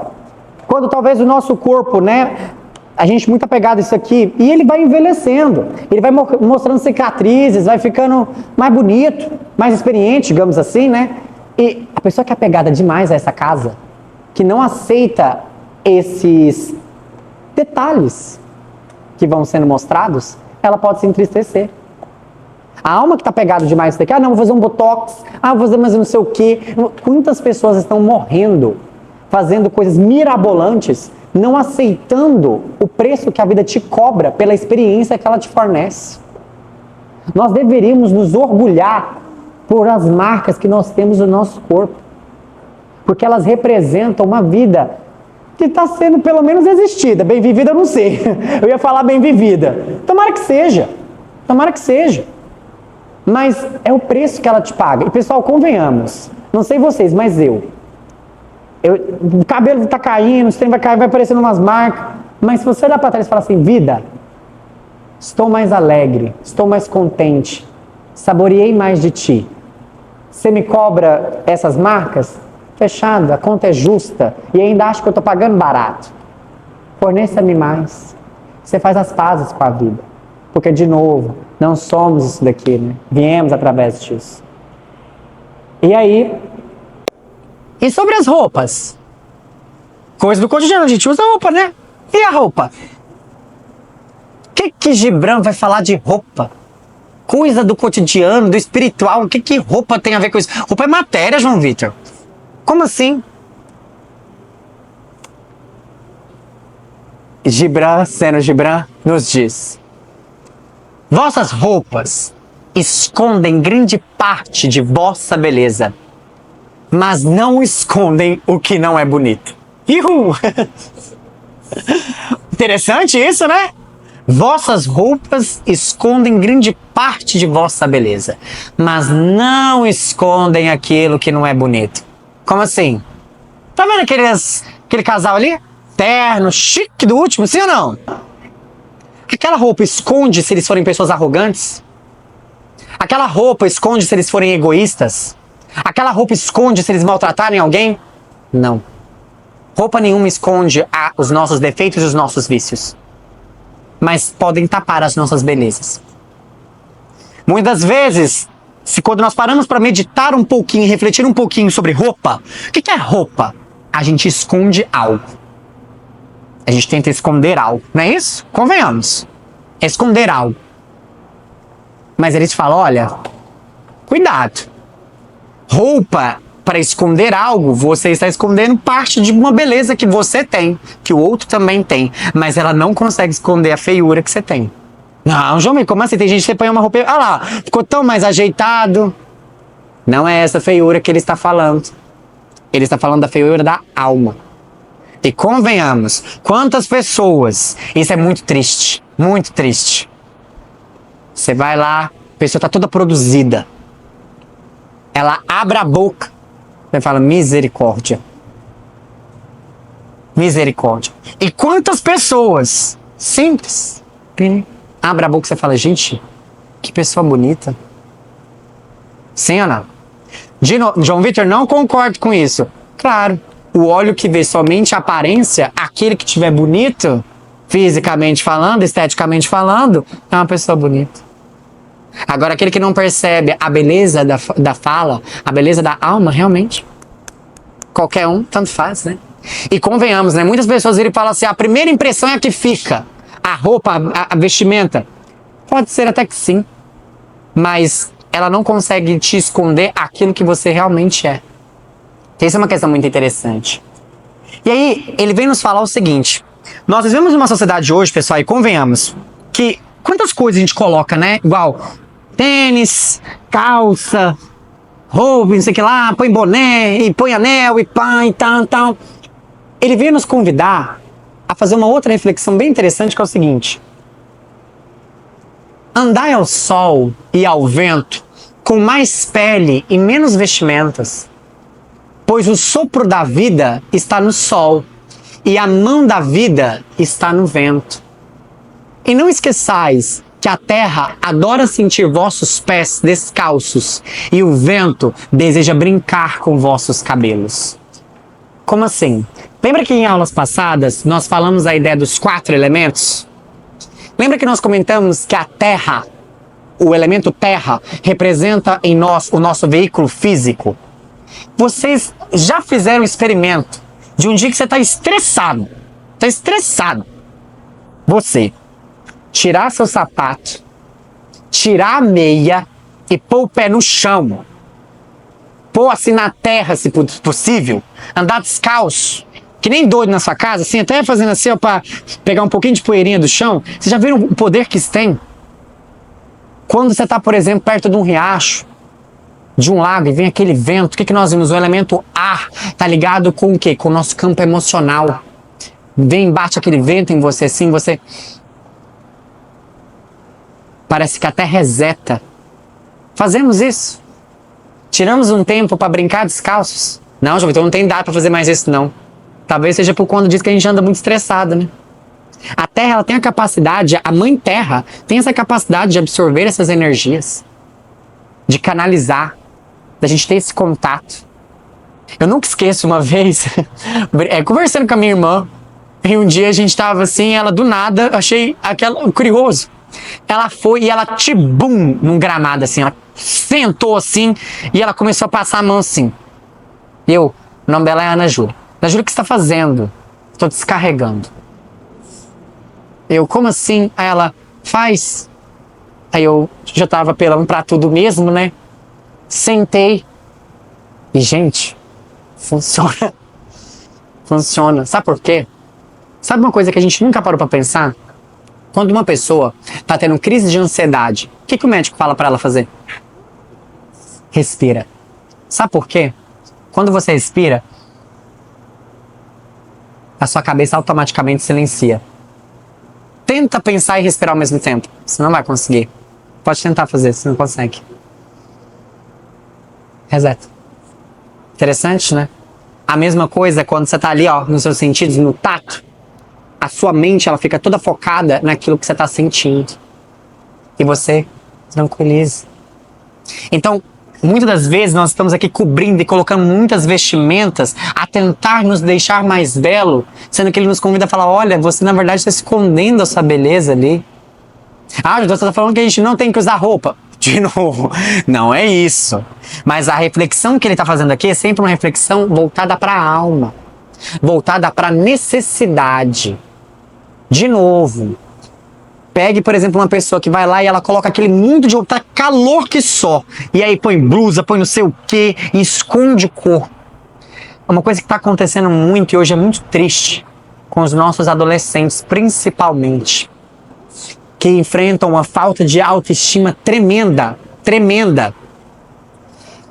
quando talvez o nosso corpo, né, a gente muito apegado a isso aqui, e ele vai envelhecendo, ele vai mostrando cicatrizes, vai ficando mais bonito, mais experiente, digamos assim, né? E a pessoa que é apegada demais a essa casa, que não aceita esses detalhes que vão sendo mostrados, ela pode se entristecer. A alma que está pegada demais a isso daqui, ah não, vou fazer um botox, ah vou fazer mais não sei o quê. Quantas pessoas estão morrendo, fazendo coisas mirabolantes, não aceitando o preço que a vida te cobra pela experiência que ela te fornece. Nós deveríamos nos orgulhar por as marcas que nós temos no nosso corpo, porque elas representam uma vida que está sendo pelo menos existida. Bem vivida eu não sei, eu ia falar bem vivida, tomara que seja, mas é o preço que ela te paga. E pessoal, convenhamos, não sei vocês, mas o cabelo está caindo, o trem vai cair, vai aparecendo umas marcas, mas se você olhar para trás e falar assim: vida, estou mais alegre, estou mais contente, saboreei mais de ti, você me cobra essas marcas? Fechado, a conta é justa e ainda acho que eu estou pagando barato. Forneça-me mais. Você faz as pazes com a vida. Porque, de novo, não somos isso daqui, né? Viemos através disso. E aí... E sobre as roupas? Coisa do cotidiano, a gente usa roupa, né? E a roupa? O que Gibran vai falar de roupa? Coisa do cotidiano, do espiritual, o que roupa tem a ver com isso? Roupa é matéria, João Vitor. Como assim? Gibran, sendo Gibran, nos diz: vossas roupas escondem grande parte de vossa beleza, mas não escondem o que não é bonito. Ihu! Interessante isso, né? Vossas roupas escondem grande parte de vossa beleza, mas não escondem aquilo que não é bonito. Como assim? Tá vendo aquele casal ali? Terno, chique do último, sim ou não? Aquela roupa esconde se eles forem pessoas arrogantes? Aquela roupa esconde se eles forem egoístas? Aquela roupa esconde se eles maltratarem alguém? Não. Roupa nenhuma esconde os nossos defeitos e os nossos vícios. Mas podem tapar as nossas belezas. Muitas vezes, quando nós paramos para meditar um pouquinho, refletir um pouquinho sobre roupa, o que é roupa? A gente esconde algo. A gente tenta esconder algo, não é isso? Convenhamos. É esconder algo. Mas eles falam: olha, cuidado. Roupa, para esconder algo, você está escondendo parte de uma beleza que você tem, que o outro também tem, mas ela não consegue esconder a feiura que você tem. Não, João, como assim? Tem gente que você põe uma roupa... Ah lá, ficou tão mais ajeitado. Não é essa feiura que ele está falando. Ele está falando da feiura da alma. E convenhamos, quantas pessoas... Isso é muito triste, muito triste. Você vai lá, a pessoa está toda produzida. Ela abre a boca. Você fala: misericórdia. Misericórdia. E quantas pessoas simples... Abre a boca e você fala: gente, que pessoa bonita. Sim ou não? João Vitor, não concordo com isso. Claro, o olho que vê somente a aparência, aquele que tiver bonito, fisicamente falando, esteticamente falando, é uma pessoa bonita. Agora, aquele que não percebe a beleza da fala, a beleza da alma, realmente, qualquer um, tanto faz, né? E convenhamos, né? Muitas pessoas viram e falam assim, a primeira impressão é a que fica. A roupa, a vestimenta. Pode ser até que sim. Mas ela não consegue te esconder aquilo que você realmente é. Isso é uma questão muito interessante. E aí, ele vem nos falar o seguinte. Nós vivemos numa sociedade hoje, pessoal, e convenhamos, que quantas coisas a gente coloca, né? Igual tênis, calça, roupa, não sei o que lá, põe boné, e põe anel, e pá, e tal. Ele veio nos convidar a fazer uma outra reflexão bem interessante, que é o seguinte. Andai ao sol e ao vento com mais pele e menos vestimentas, pois o sopro da vida está no sol e a mão da vida está no vento. E não esqueçais que a terra adora sentir vossos pés descalços e o vento deseja brincar com vossos cabelos. Como assim? Lembra que em aulas passadas nós falamos a ideia dos 4 elementos? Lembra que nós comentamos que a terra, o elemento terra, representa em nós o nosso veículo físico? Vocês já fizeram um experimento de um dia que você está estressado? Está estressado. Você tirar seu sapato, tirar a meia e pôr o pé no chão. Pôr assim na terra, se possível. Andar descalço. Que nem doido na sua casa, assim, até fazendo assim, ó, pra pegar um pouquinho de poeirinha do chão. Vocês já viram o poder que isso tem? Quando você está, por exemplo, perto de um riacho, de um lago, e vem aquele vento, o que nós vimos? O elemento ar tá ligado com o quê? Com o nosso campo emocional. Vem, bate aquele vento em você, assim, você... Parece que até reseta. Fazemos isso. Tiramos um tempo para brincar descalços. Não, João, então não tem dado para fazer mais isso, não. Talvez seja por quando diz que a gente anda muito estressado, né? A Terra, ela tem a capacidade, a Mãe Terra tem essa capacidade de absorver essas energias, de canalizar, da gente ter esse contato. Eu nunca esqueço uma vez, conversando com a minha irmã, e um dia a gente tava assim, ela do nada, achei aquela curioso. Ela foi e ela tibum num gramado assim, ela sentou assim e ela começou a passar a mão assim. O nome dela é Ana Júlia. Ana Júlia, o que você está fazendo? Estou descarregando. Como assim? Aí ela, faz. Aí eu já tava apelando pra tudo mesmo, né? Sentei. E, gente, funciona. Funciona. Sabe por quê? Sabe uma coisa que a gente nunca parou pra pensar? Quando uma pessoa tá tendo crise de ansiedade, o que o médico fala pra ela fazer? Respira. Sabe por quê? Quando você respira, a sua cabeça automaticamente silencia. Tenta pensar e respirar ao mesmo tempo. Você não vai conseguir. Pode tentar fazer, você não consegue. Reseta. Interessante, né? A mesma coisa quando você tá ali, ó, nos seus sentidos, no tato. A sua mente, ela fica toda focada naquilo que você tá sentindo. E você tranquiliza. Então, muitas das vezes nós estamos aqui cobrindo e colocando muitas vestimentas a tentar nos deixar mais belo, sendo que ele nos convida a falar, olha, você na verdade está escondendo a sua beleza ali. Ah, então você está falando que a gente não tem que usar roupa. De novo, não é isso. Mas a reflexão que ele está fazendo aqui é sempre uma reflexão voltada para a alma, voltada para a necessidade. De novo, pegue, por exemplo, uma pessoa que vai lá e ela coloca aquele mundo de roupa, tá calor que só. E aí põe blusa, põe não sei o que, e esconde o corpo. É uma coisa que está acontecendo muito e hoje é muito triste com os nossos adolescentes, principalmente, que enfrentam uma falta de autoestima tremenda, tremenda.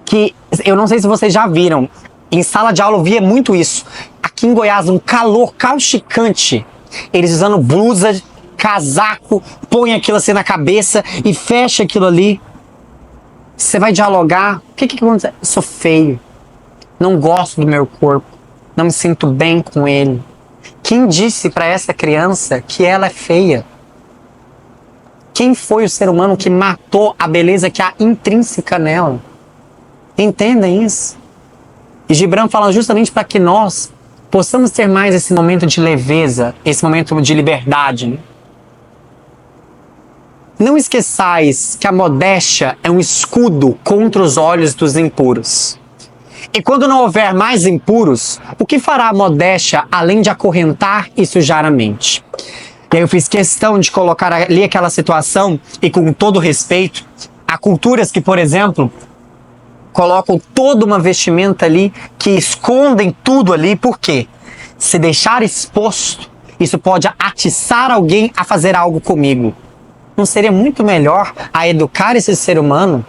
Que eu não sei se vocês já viram, em sala de aula eu via muito isso. Aqui em Goiás, um calor causticante. Eles usando blusa, casaco, põe aquilo assim na cabeça e fecha aquilo ali. Você vai dialogar. O que acontece? Eu sou feio. Não gosto do meu corpo. Não me sinto bem com ele. Quem disse para essa criança que ela é feia? Quem foi o ser humano que matou a beleza que há intrínseca nela? Entendem isso? E Gibran fala justamente para que nós possamos ter mais esse momento de leveza, esse momento de liberdade, né? Não esqueçais que a modéstia é um escudo contra os olhos dos impuros. E quando não houver mais impuros, o que fará a modéstia além de acorrentar e sujar a mente? E aí eu fiz questão de colocar ali aquela situação, e com todo respeito, há culturas que, por exemplo, colocam toda uma vestimenta ali, que escondem tudo ali, por quê? Se deixar exposto, isso pode atiçar alguém a fazer algo comigo. Não seria muito melhor a educar esse ser humano,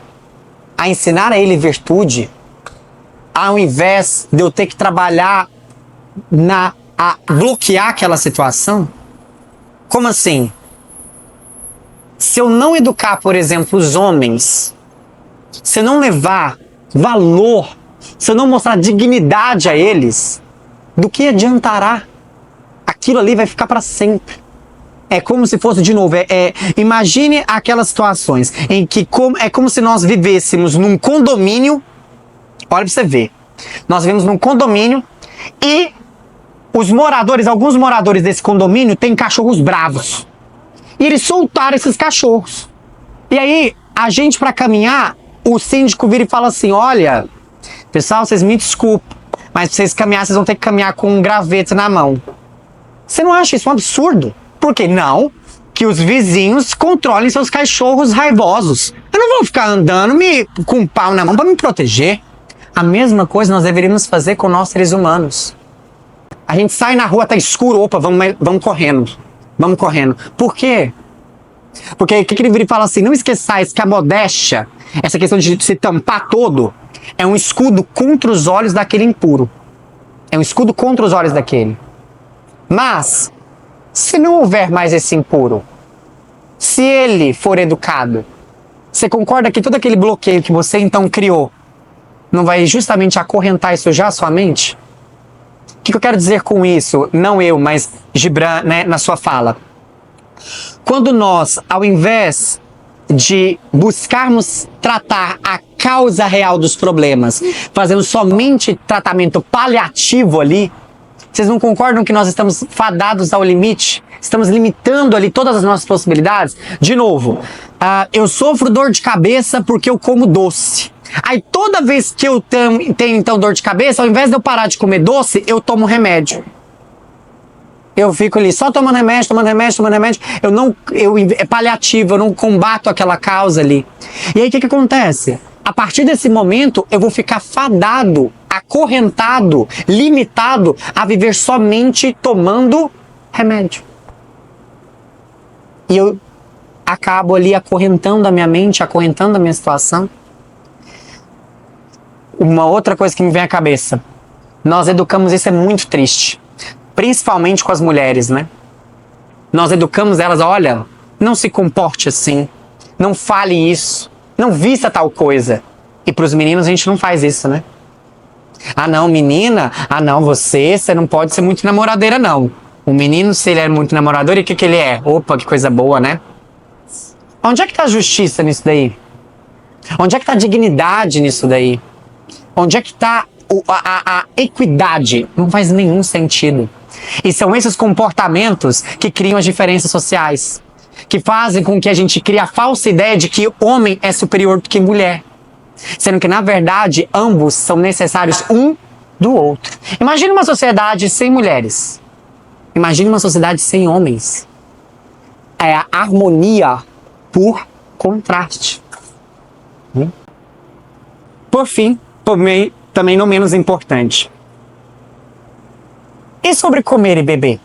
a ensinar a ele virtude, ao invés de eu ter que trabalhar a bloquear aquela situação? Como assim? Se eu não educar, por exemplo, os homens, se eu não levar valor, se eu não mostrar dignidade a eles, do que adiantará? Aquilo ali vai ficar para sempre. É como se fosse, de novo, imagine aquelas situações em que é como se nós vivêssemos num condomínio. Olha pra você ver. Nós vivemos num condomínio e alguns moradores desse condomínio têm cachorros bravos. E eles soltaram esses cachorros. E aí, a gente, para caminhar, o síndico vira e fala assim: olha, pessoal, vocês me desculpem, mas pra vocês caminhar, vocês vão ter que caminhar com um gravete na mão. Você não acha isso um absurdo? Por quê? Não, que os vizinhos controlem seus cachorros raivosos. Eu não vou ficar andando com um pau na mão para me proteger. A mesma coisa nós deveríamos fazer com nós seres humanos. A gente sai na rua, tá escuro, opa, vamos correndo. Vamos correndo. Por quê? Porque o que ele vira e fala assim: não esqueçais que a modéstia, essa questão de se tampar todo, é um escudo contra os olhos daquele impuro. É um escudo contra os olhos daquele. Mas, se não houver mais esse impuro, se ele for educado, você concorda que todo aquele bloqueio que você então criou não vai justamente acorrentar e sujar a sua mente? O que eu quero dizer com isso? Não eu, mas Gibran, né, na sua fala. Quando nós, ao invés de buscarmos tratar a causa real dos problemas, fazendo somente tratamento paliativo ali, vocês não concordam que nós estamos fadados ao limite? Estamos limitando ali todas as nossas possibilidades? De novo, eu sofro dor de cabeça porque eu como doce. Aí toda vez que eu tenho então dor de cabeça, ao invés de eu parar de comer doce, eu tomo remédio. Eu fico ali só tomando remédio, é paliativo, eu não combato aquela causa ali. E aí o que acontece? A partir desse momento, eu vou ficar fadado, acorrentado, limitado a viver somente tomando remédio. E eu acabo ali acorrentando a minha mente, acorrentando a minha situação. Uma outra coisa que me vem à cabeça: nós educamos, isso é muito triste, principalmente com as mulheres, né? Nós educamos elas: olha, não se comporte assim, não fale isso, não vista tal coisa. E para os meninos a gente não faz isso, né? Ah não, menina, você não pode ser muito namoradeira não. O menino, se ele é muito namorador, e o que ele é? Opa, que coisa boa, né? Onde é que está a justiça nisso daí? Onde é que está a dignidade nisso daí? Onde é que está a equidade? Não faz nenhum sentido. E são esses comportamentos que criam as diferenças sociais, que fazem com que a gente crie a falsa ideia de que homem é superior do que mulher, sendo que, na verdade, ambos são necessários um do outro. Imagine uma sociedade sem mulheres. Imagine uma sociedade sem homens. É a harmonia por contraste. Por fim, também não menos importante. E sobre comer e beber?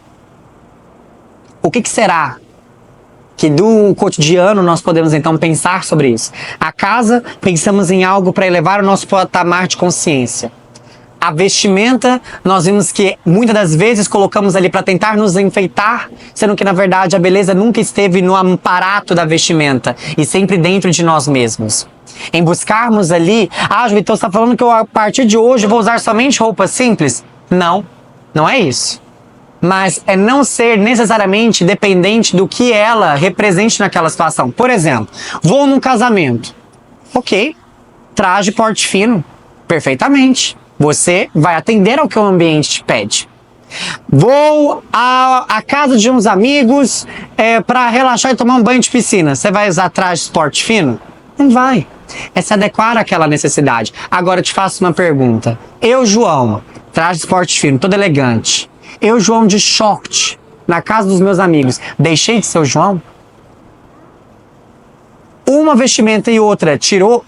O que será que do cotidiano nós podemos então pensar sobre isso? A casa, pensamos em algo para elevar o nosso patamar de consciência. A vestimenta, nós vimos que muitas das vezes colocamos ali para tentar nos enfeitar, sendo que na verdade a beleza nunca esteve no aparato da vestimenta, e sempre dentro de nós mesmos. Em buscarmos ali, Vitor, você está falando que eu a partir de hoje vou usar somente roupas simples? Não, não é isso. Mas é não ser necessariamente dependente do que ela represente naquela situação. Por exemplo, vou num casamento. Ok, traje porte fino, perfeitamente. Você vai atender ao que o ambiente te pede. Vou à casa de uns amigos para relaxar e tomar um banho de piscina. Você vai usar traje esporte fino? Não vai. É se adequar àquela necessidade. Agora eu te faço uma pergunta. Eu, João, traje esporte fino, todo elegante. Eu, João, de short, na casa dos meus amigos. Deixei de ser o João? Uma vestimenta e outra tirou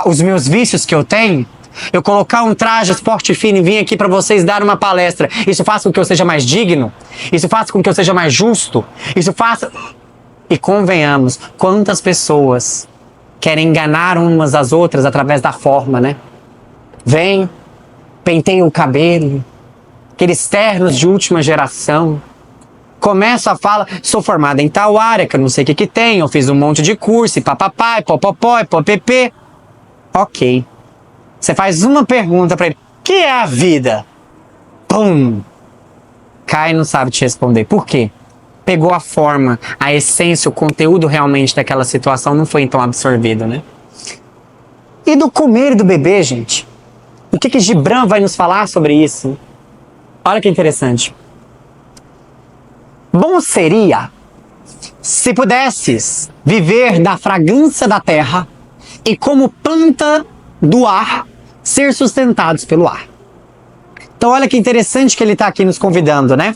os meus vícios que eu tenho? Eu colocar um traje esporte fino e vir aqui para vocês dar uma palestra, isso faz com que eu seja mais digno? Isso faz com que eu seja mais justo? Isso faz... E convenhamos, quantas pessoas querem enganar umas às outras através da forma, né? Vem, penteia o cabelo, aqueles ternos de última geração. Começa a falar, sou formada em tal área, que eu não sei o que tem, eu fiz um monte de curso, e papapai, popopó, popepê. Ok. Você faz uma pergunta pra ele, o que é a vida? Pum! Cai e não sabe te responder. Por quê? Pegou a forma, a essência, o conteúdo realmente daquela situação não foi então absorvido, né? E do comer e do beber, gente? O que Gibran vai nos falar sobre isso? Olha que interessante. Bom seria se pudesses viver da fragrância da terra e como planta do ar ser sustentados pelo ar. Então olha que interessante que ele está aqui nos convidando, né?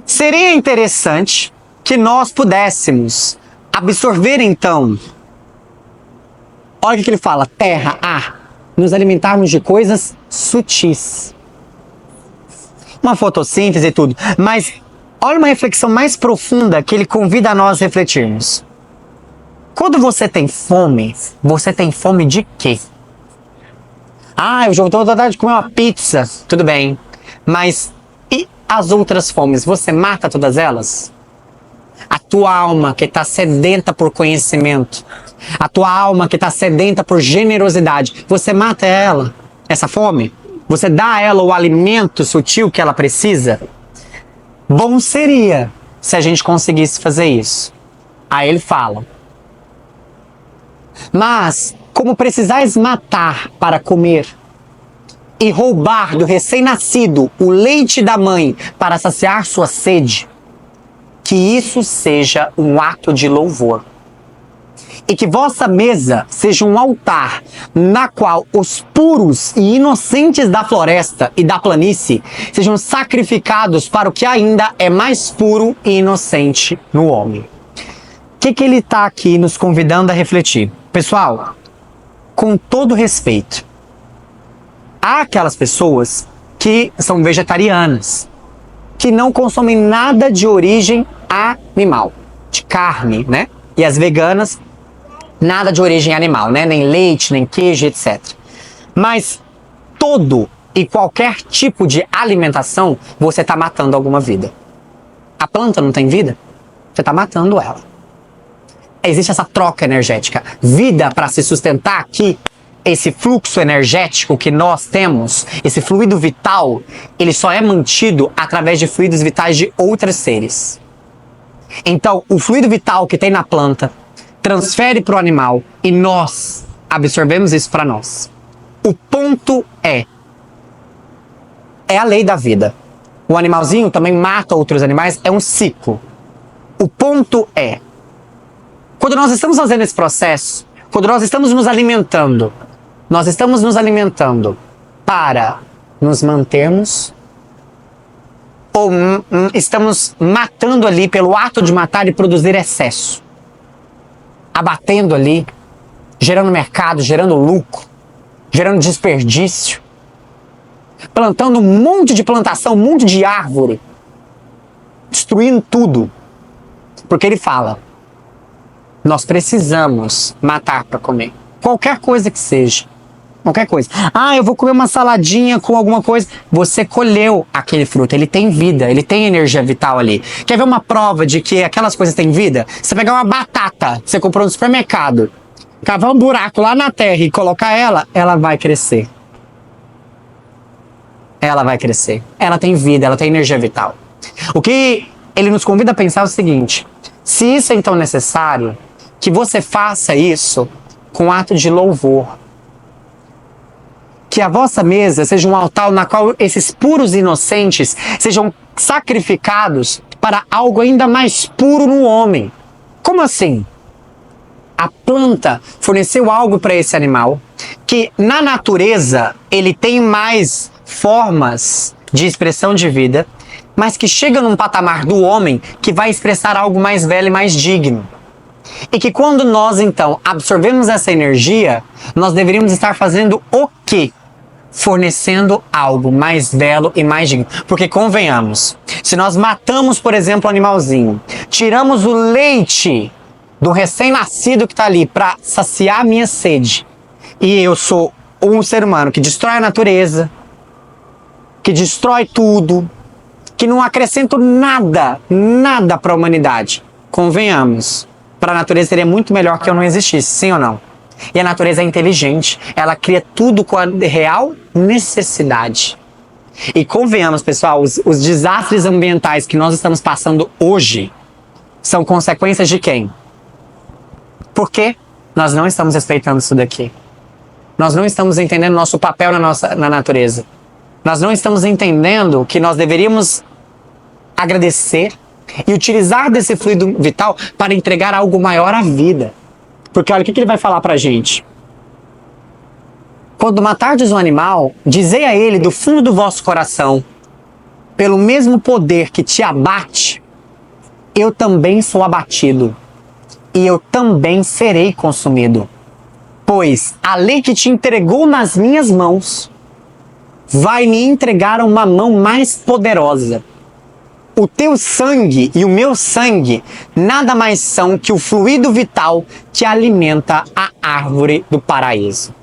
Seria interessante que nós pudéssemos absorver então, olha o que ele fala, terra, ar, nos alimentarmos de coisas sutis. Uma fotossíntese e tudo, mas olha uma reflexão mais profunda que ele convida a nós refletirmos. Quando você tem fome de quê? Ah, eu já estou com vontade de comer uma pizza. Tudo bem. Mas e as outras fomes? Você mata todas elas? A tua alma que está sedenta por conhecimento. A tua alma que está sedenta por generosidade. Você mata ela? Essa fome? Você dá a ela o alimento sutil que ela precisa? Bom seria se a gente conseguisse fazer isso. Aí ele fala. Mas, como precisais matar para comer e roubar do recém-nascido o leite da mãe para saciar sua sede, que isso seja um ato de louvor. E que vossa mesa seja um altar na qual os puros e inocentes da floresta e da planície sejam sacrificados para o que ainda é mais puro e inocente no homem. O que ele está aqui nos convidando a refletir? Pessoal, com todo respeito, há aquelas pessoas que são vegetarianas, que não consomem nada de origem animal, de carne, né? E as veganas, nada de origem animal, né? Nem leite, nem queijo, etc. Mas todo e qualquer tipo de alimentação, você está matando alguma vida. A planta não tem vida? Você está matando ela. Existe essa troca energética. Vida para se sustentar aqui, esse fluxo energético que nós temos, esse fluido vital, ele só é mantido através de fluidos vitais de outros seres. Então, o fluido vital que tem na planta transfere para o animal e nós absorvemos isso para nós. O ponto é a lei da vida. O animalzinho também mata outros animais, é um ciclo. O ponto é, quando nós estamos fazendo esse processo, quando nós estamos nos alimentando para nos mantermos ou estamos matando ali pelo ato de matar e produzir excesso, abatendo ali, gerando mercado, gerando lucro, gerando desperdício, plantando um monte de plantação, um monte de árvore, destruindo tudo, porque ele fala, nós precisamos matar para comer. Qualquer coisa que seja. Qualquer coisa. Ah, eu vou comer uma saladinha com alguma coisa. Você colheu aquele fruto. Ele tem vida. Ele tem energia vital ali. Quer ver uma prova de que aquelas coisas têm vida? Você pegar uma batata que você comprou no supermercado, cavar um buraco lá na terra e colocar ela vai crescer. Ela vai crescer. Ela tem vida. Ela tem energia vital. O que ele nos convida a pensar é o seguinte. Se isso é então necessário, que você faça isso com ato de louvor. que a vossa mesa seja um altar na qual esses puros inocentes sejam sacrificados para algo ainda mais puro no homem. Como assim? A planta forneceu algo para esse animal que na natureza ele tem mais formas de expressão de vida, mas que chega num patamar do homem que vai expressar algo mais velho e mais digno. E que quando nós então absorvemos essa energia, nós deveríamos estar fazendo o quê? Fornecendo algo mais belo e mais digno. Porque convenhamos, se nós matamos, por exemplo, o animalzinho, tiramos o leite do recém-nascido que está ali para saciar a minha sede, e eu sou um ser humano que destrói a natureza, que destrói tudo, que não acrescento nada para a humanidade, convenhamos, para a natureza seria muito melhor que eu não existisse, sim ou não? E a natureza é inteligente, ela cria tudo com a real necessidade. E convenhamos, pessoal, os desastres ambientais que nós estamos passando hoje são consequências de quem? Porque nós não estamos respeitando isso daqui. Nós não estamos entendendo nosso papel na natureza. Nós não estamos entendendo que nós deveríamos agradecer e utilizar desse fluido vital para entregar algo maior à vida. Porque olha o que ele vai falar pra gente. Quando matardes um animal, dizei a ele do fundo do vosso coração, pelo mesmo poder que te abate, eu também sou abatido, e eu também serei consumido. Pois a lei que te entregou nas minhas mãos, vai me entregar uma mão mais poderosa. O teu sangue e o meu sangue nada mais são que o fluido vital que alimenta a árvore do paraíso.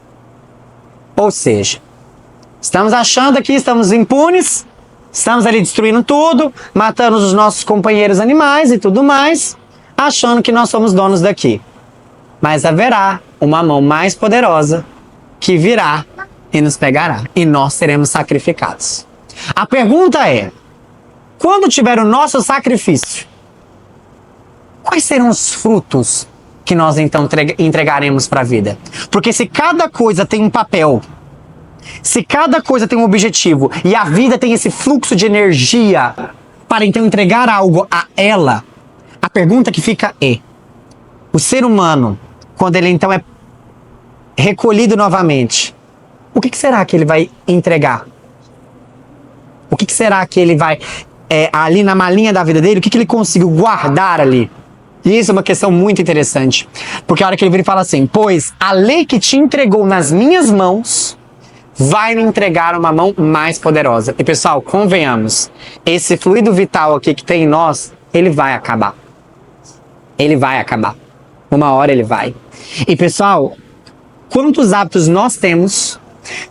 Ou seja, estamos achando que estamos impunes, estamos ali destruindo tudo, matando os nossos companheiros animais e tudo mais, achando que nós somos donos daqui. Mas haverá uma mão mais poderosa que virá e nos pegará, e nós seremos sacrificados. A pergunta é, quando tiver o nosso sacrifício, quais serão os frutos que nós então entregaremos para a vida? Porque se cada coisa tem um papel, se cada coisa tem um objetivo, e a vida tem esse fluxo de energia para então entregar algo a ela, a pergunta que fica é, o ser humano, quando ele então é recolhido novamente, o que será que ele vai entregar? O que será que ele vai, ali na malinha da vida dele, o que ele conseguiu guardar ali? E isso é uma questão muito interessante. Porque a hora que ele vira e fala assim, pois a lei que te entregou nas minhas mãos, vai me entregar uma mão mais poderosa. E pessoal, convenhamos, esse fluido vital aqui que tem em nós, ele vai acabar. Ele vai acabar. Uma hora ele vai. E pessoal, quantos hábitos nós temos?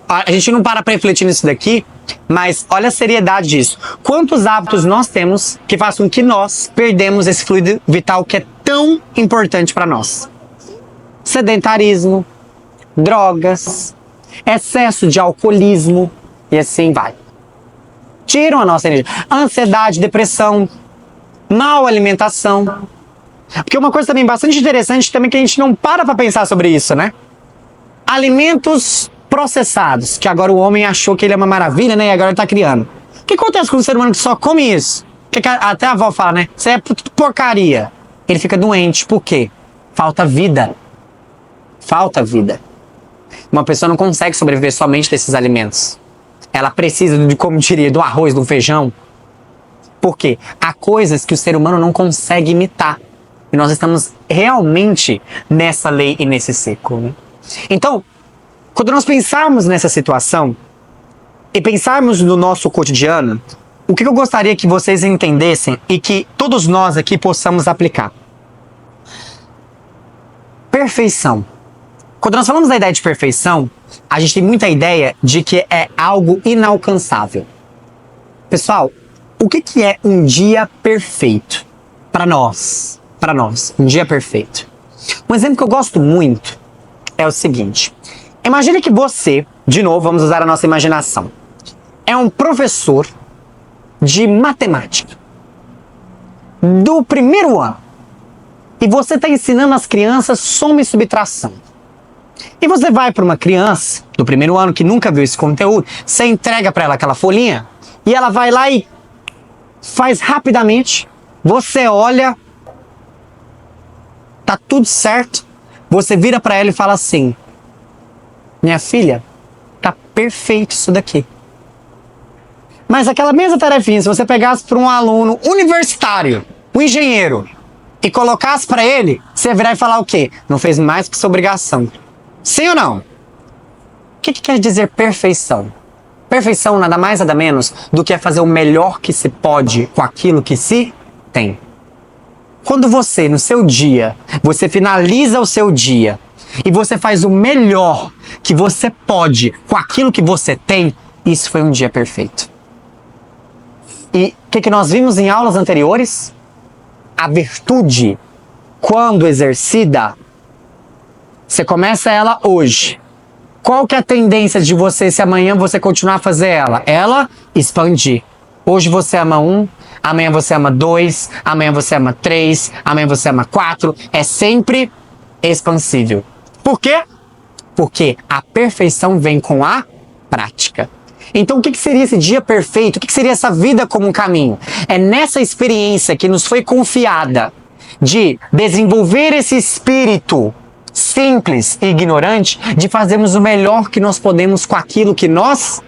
A gente não para refletir nisso daqui, mas olha a seriedade disso. Quantos hábitos nós temos que façam que nós perdemos esse fluido vital que é tão importante para nós? Sedentarismo, drogas, excesso de alcoolismo e assim vai. Tiram a nossa energia. Ansiedade, depressão, mal alimentação. Porque uma coisa também bastante interessante também que a gente não para pensar sobre isso, né? Alimentos processados, que agora o homem achou que ele é uma maravilha, né? E agora ele tá criando. O que acontece com o ser humano que só come isso? Que até a avó fala, né? Isso é porcaria. Ele fica doente. Por quê? Falta vida. Falta vida. Uma pessoa não consegue sobreviver somente desses alimentos. Ela precisa de, como diria, do arroz, do feijão. Por quê? Há coisas que o ser humano não consegue imitar. E nós estamos realmente nessa lei e nesse ciclo, né? Então, quando nós pensarmos nessa situação e pensarmos no nosso cotidiano, o que eu gostaria que vocês entendessem e que todos nós aqui possamos aplicar? Perfeição. Quando nós falamos da ideia de perfeição, a gente tem muita ideia de que é algo inalcançável. Pessoal, o que é um dia perfeito? Para nós, um dia perfeito. Um exemplo que eu gosto muito é o seguinte. Imagine que você, de novo, vamos usar a nossa imaginação, é um professor de matemática do primeiro ano e você está ensinando as crianças soma e subtração. E você vai para uma criança do primeiro ano que nunca viu esse conteúdo, você entrega para ela aquela folhinha e ela vai lá e faz rapidamente. Você olha, tá tudo certo. Você vira para ela e fala assim: minha filha, tá perfeito isso daqui. Mas aquela mesma tarefinha, se você pegasse para um aluno universitário, um engenheiro, e colocasse para ele, você ia virar e falar o quê? Não fez mais que sua obrigação. Sim ou não? O que quer dizer perfeição? Perfeição nada mais nada menos do que é fazer o melhor que se pode com aquilo que se tem. Quando você, no seu dia, você finaliza o seu dia e você faz o melhor que você pode com aquilo que você tem, isso foi um dia perfeito. E o que nós vimos em aulas anteriores? A virtude, quando exercida, você começa ela hoje. Qual que é a tendência de você, se amanhã você continuar a fazer ela? Ela expandir. Hoje você ama 1, amanhã você ama 2, amanhã você ama 3, amanhã você ama 4. É sempre expansível. Por quê? Porque a perfeição vem com a prática. Então o que seria esse dia perfeito? O que seria essa vida como um caminho? É nessa experiência que nos foi confiada de desenvolver esse espírito simples e ignorante, de fazermos o melhor que nós podemos com aquilo que nós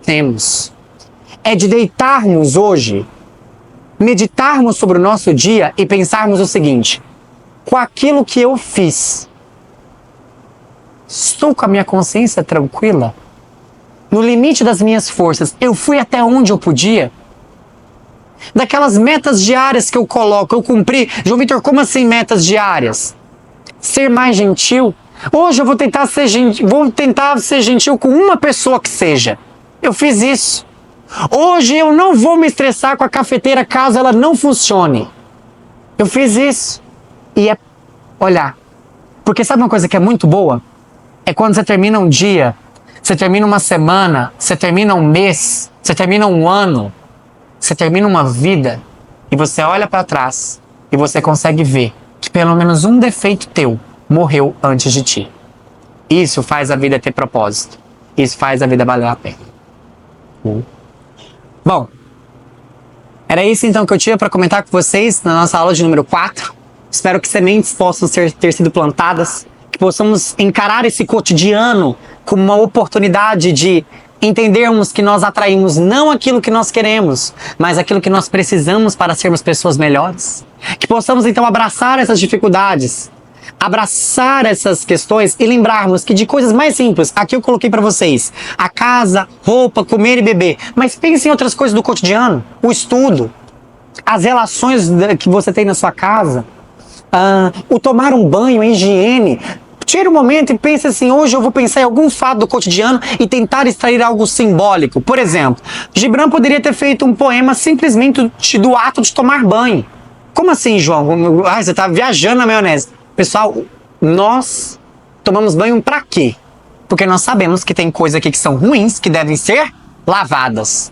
temos. É de deitarmos hoje, meditarmos sobre o nosso dia e pensarmos o seguinte: com aquilo que eu fiz, estou com a minha consciência tranquila? No limite das minhas forças, eu fui até onde eu podia? Daquelas metas diárias que eu coloco, eu cumpri. João Vitor, como assim metas diárias? Ser mais gentil. Hoje eu vou tentar ser gentil com uma pessoa que seja. Eu fiz isso. Hoje eu não vou me estressar com a cafeteira caso ela não funcione. Eu fiz isso. E é olhar. Porque sabe uma coisa que é muito boa? É quando você termina um dia, você termina uma semana, você termina um mês, você termina um ano, você termina uma vida e você olha para trás e você consegue ver que pelo menos um defeito teu morreu antes de ti. Isso faz a vida ter propósito. Isso faz a vida valer a pena. Bom, era isso então que eu tinha para comentar com vocês na nossa aula de número 4. Espero que sementes possam ter sido plantadas, que possamos encarar esse cotidiano como uma oportunidade de entendermos que nós atraímos não aquilo que nós queremos, mas aquilo que nós precisamos para sermos pessoas melhores. Que possamos então abraçar essas dificuldades, abraçar essas questões e lembrarmos que de coisas mais simples, aqui eu coloquei para vocês, a casa, roupa, comer e beber, mas pense em outras coisas do cotidiano, o estudo, as relações que você tem na sua casa, o tomar um banho, a higiene. Tire um momento e pense assim: hoje eu vou pensar em algum fato do cotidiano e tentar extrair algo simbólico. Por exemplo, Gibran poderia ter feito um poema simplesmente do ato de tomar banho. Como assim, João? Você está viajando na maionese. Pessoal, nós tomamos banho para quê? Porque nós sabemos que tem coisas aqui que são ruins, que devem ser lavadas.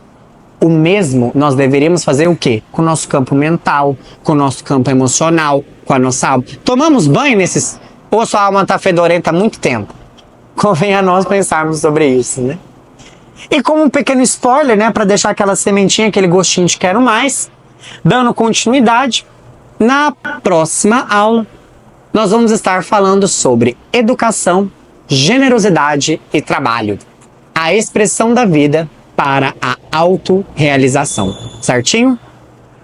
O mesmo nós deveríamos fazer o quê? Com o nosso campo mental, com o nosso campo emocional, com a nossa alma. Tomamos banho nesses... Ou sua alma está fedorenta há muito tempo? Convém a nós pensarmos sobre isso, né? E como um pequeno spoiler, né, para deixar aquela sementinha, aquele gostinho de quero mais, dando continuidade, na próxima aula nós vamos estar falando sobre educação, generosidade e trabalho. A expressão da vida para a autorrealização. Certinho?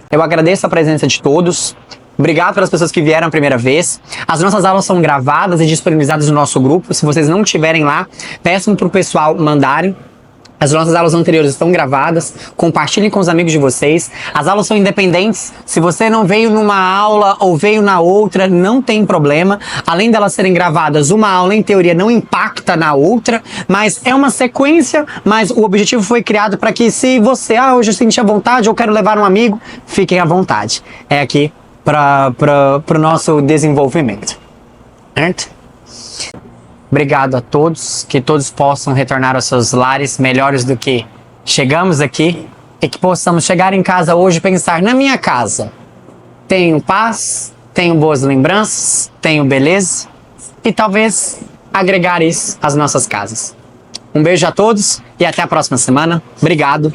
Eu agradeço a presença de todos. Obrigado pelas pessoas que vieram a primeira vez. As nossas aulas são gravadas e disponibilizadas no nosso grupo. Se vocês não estiverem lá, peçam para o pessoal mandarem. As nossas aulas anteriores estão gravadas. Compartilhem com os amigos de vocês. As aulas são independentes. Se você não veio numa aula ou veio na outra, não tem problema. Além delas serem gravadas, uma aula em teoria não impacta na outra, mas é uma sequência, mas o objetivo foi criado para que se você, hoje eu senti a vontade, eu quero levar um amigo, fiquem à vontade. É aqui para o nosso desenvolvimento. Certo? Obrigado a todos, que todos possam retornar aos seus lares melhores do que chegamos aqui e que possamos chegar em casa hoje e pensar: na minha casa tenho paz, tenho boas lembranças, tenho beleza e talvez agregar isso às nossas casas. Um beijo a todos e até a próxima semana. Obrigado.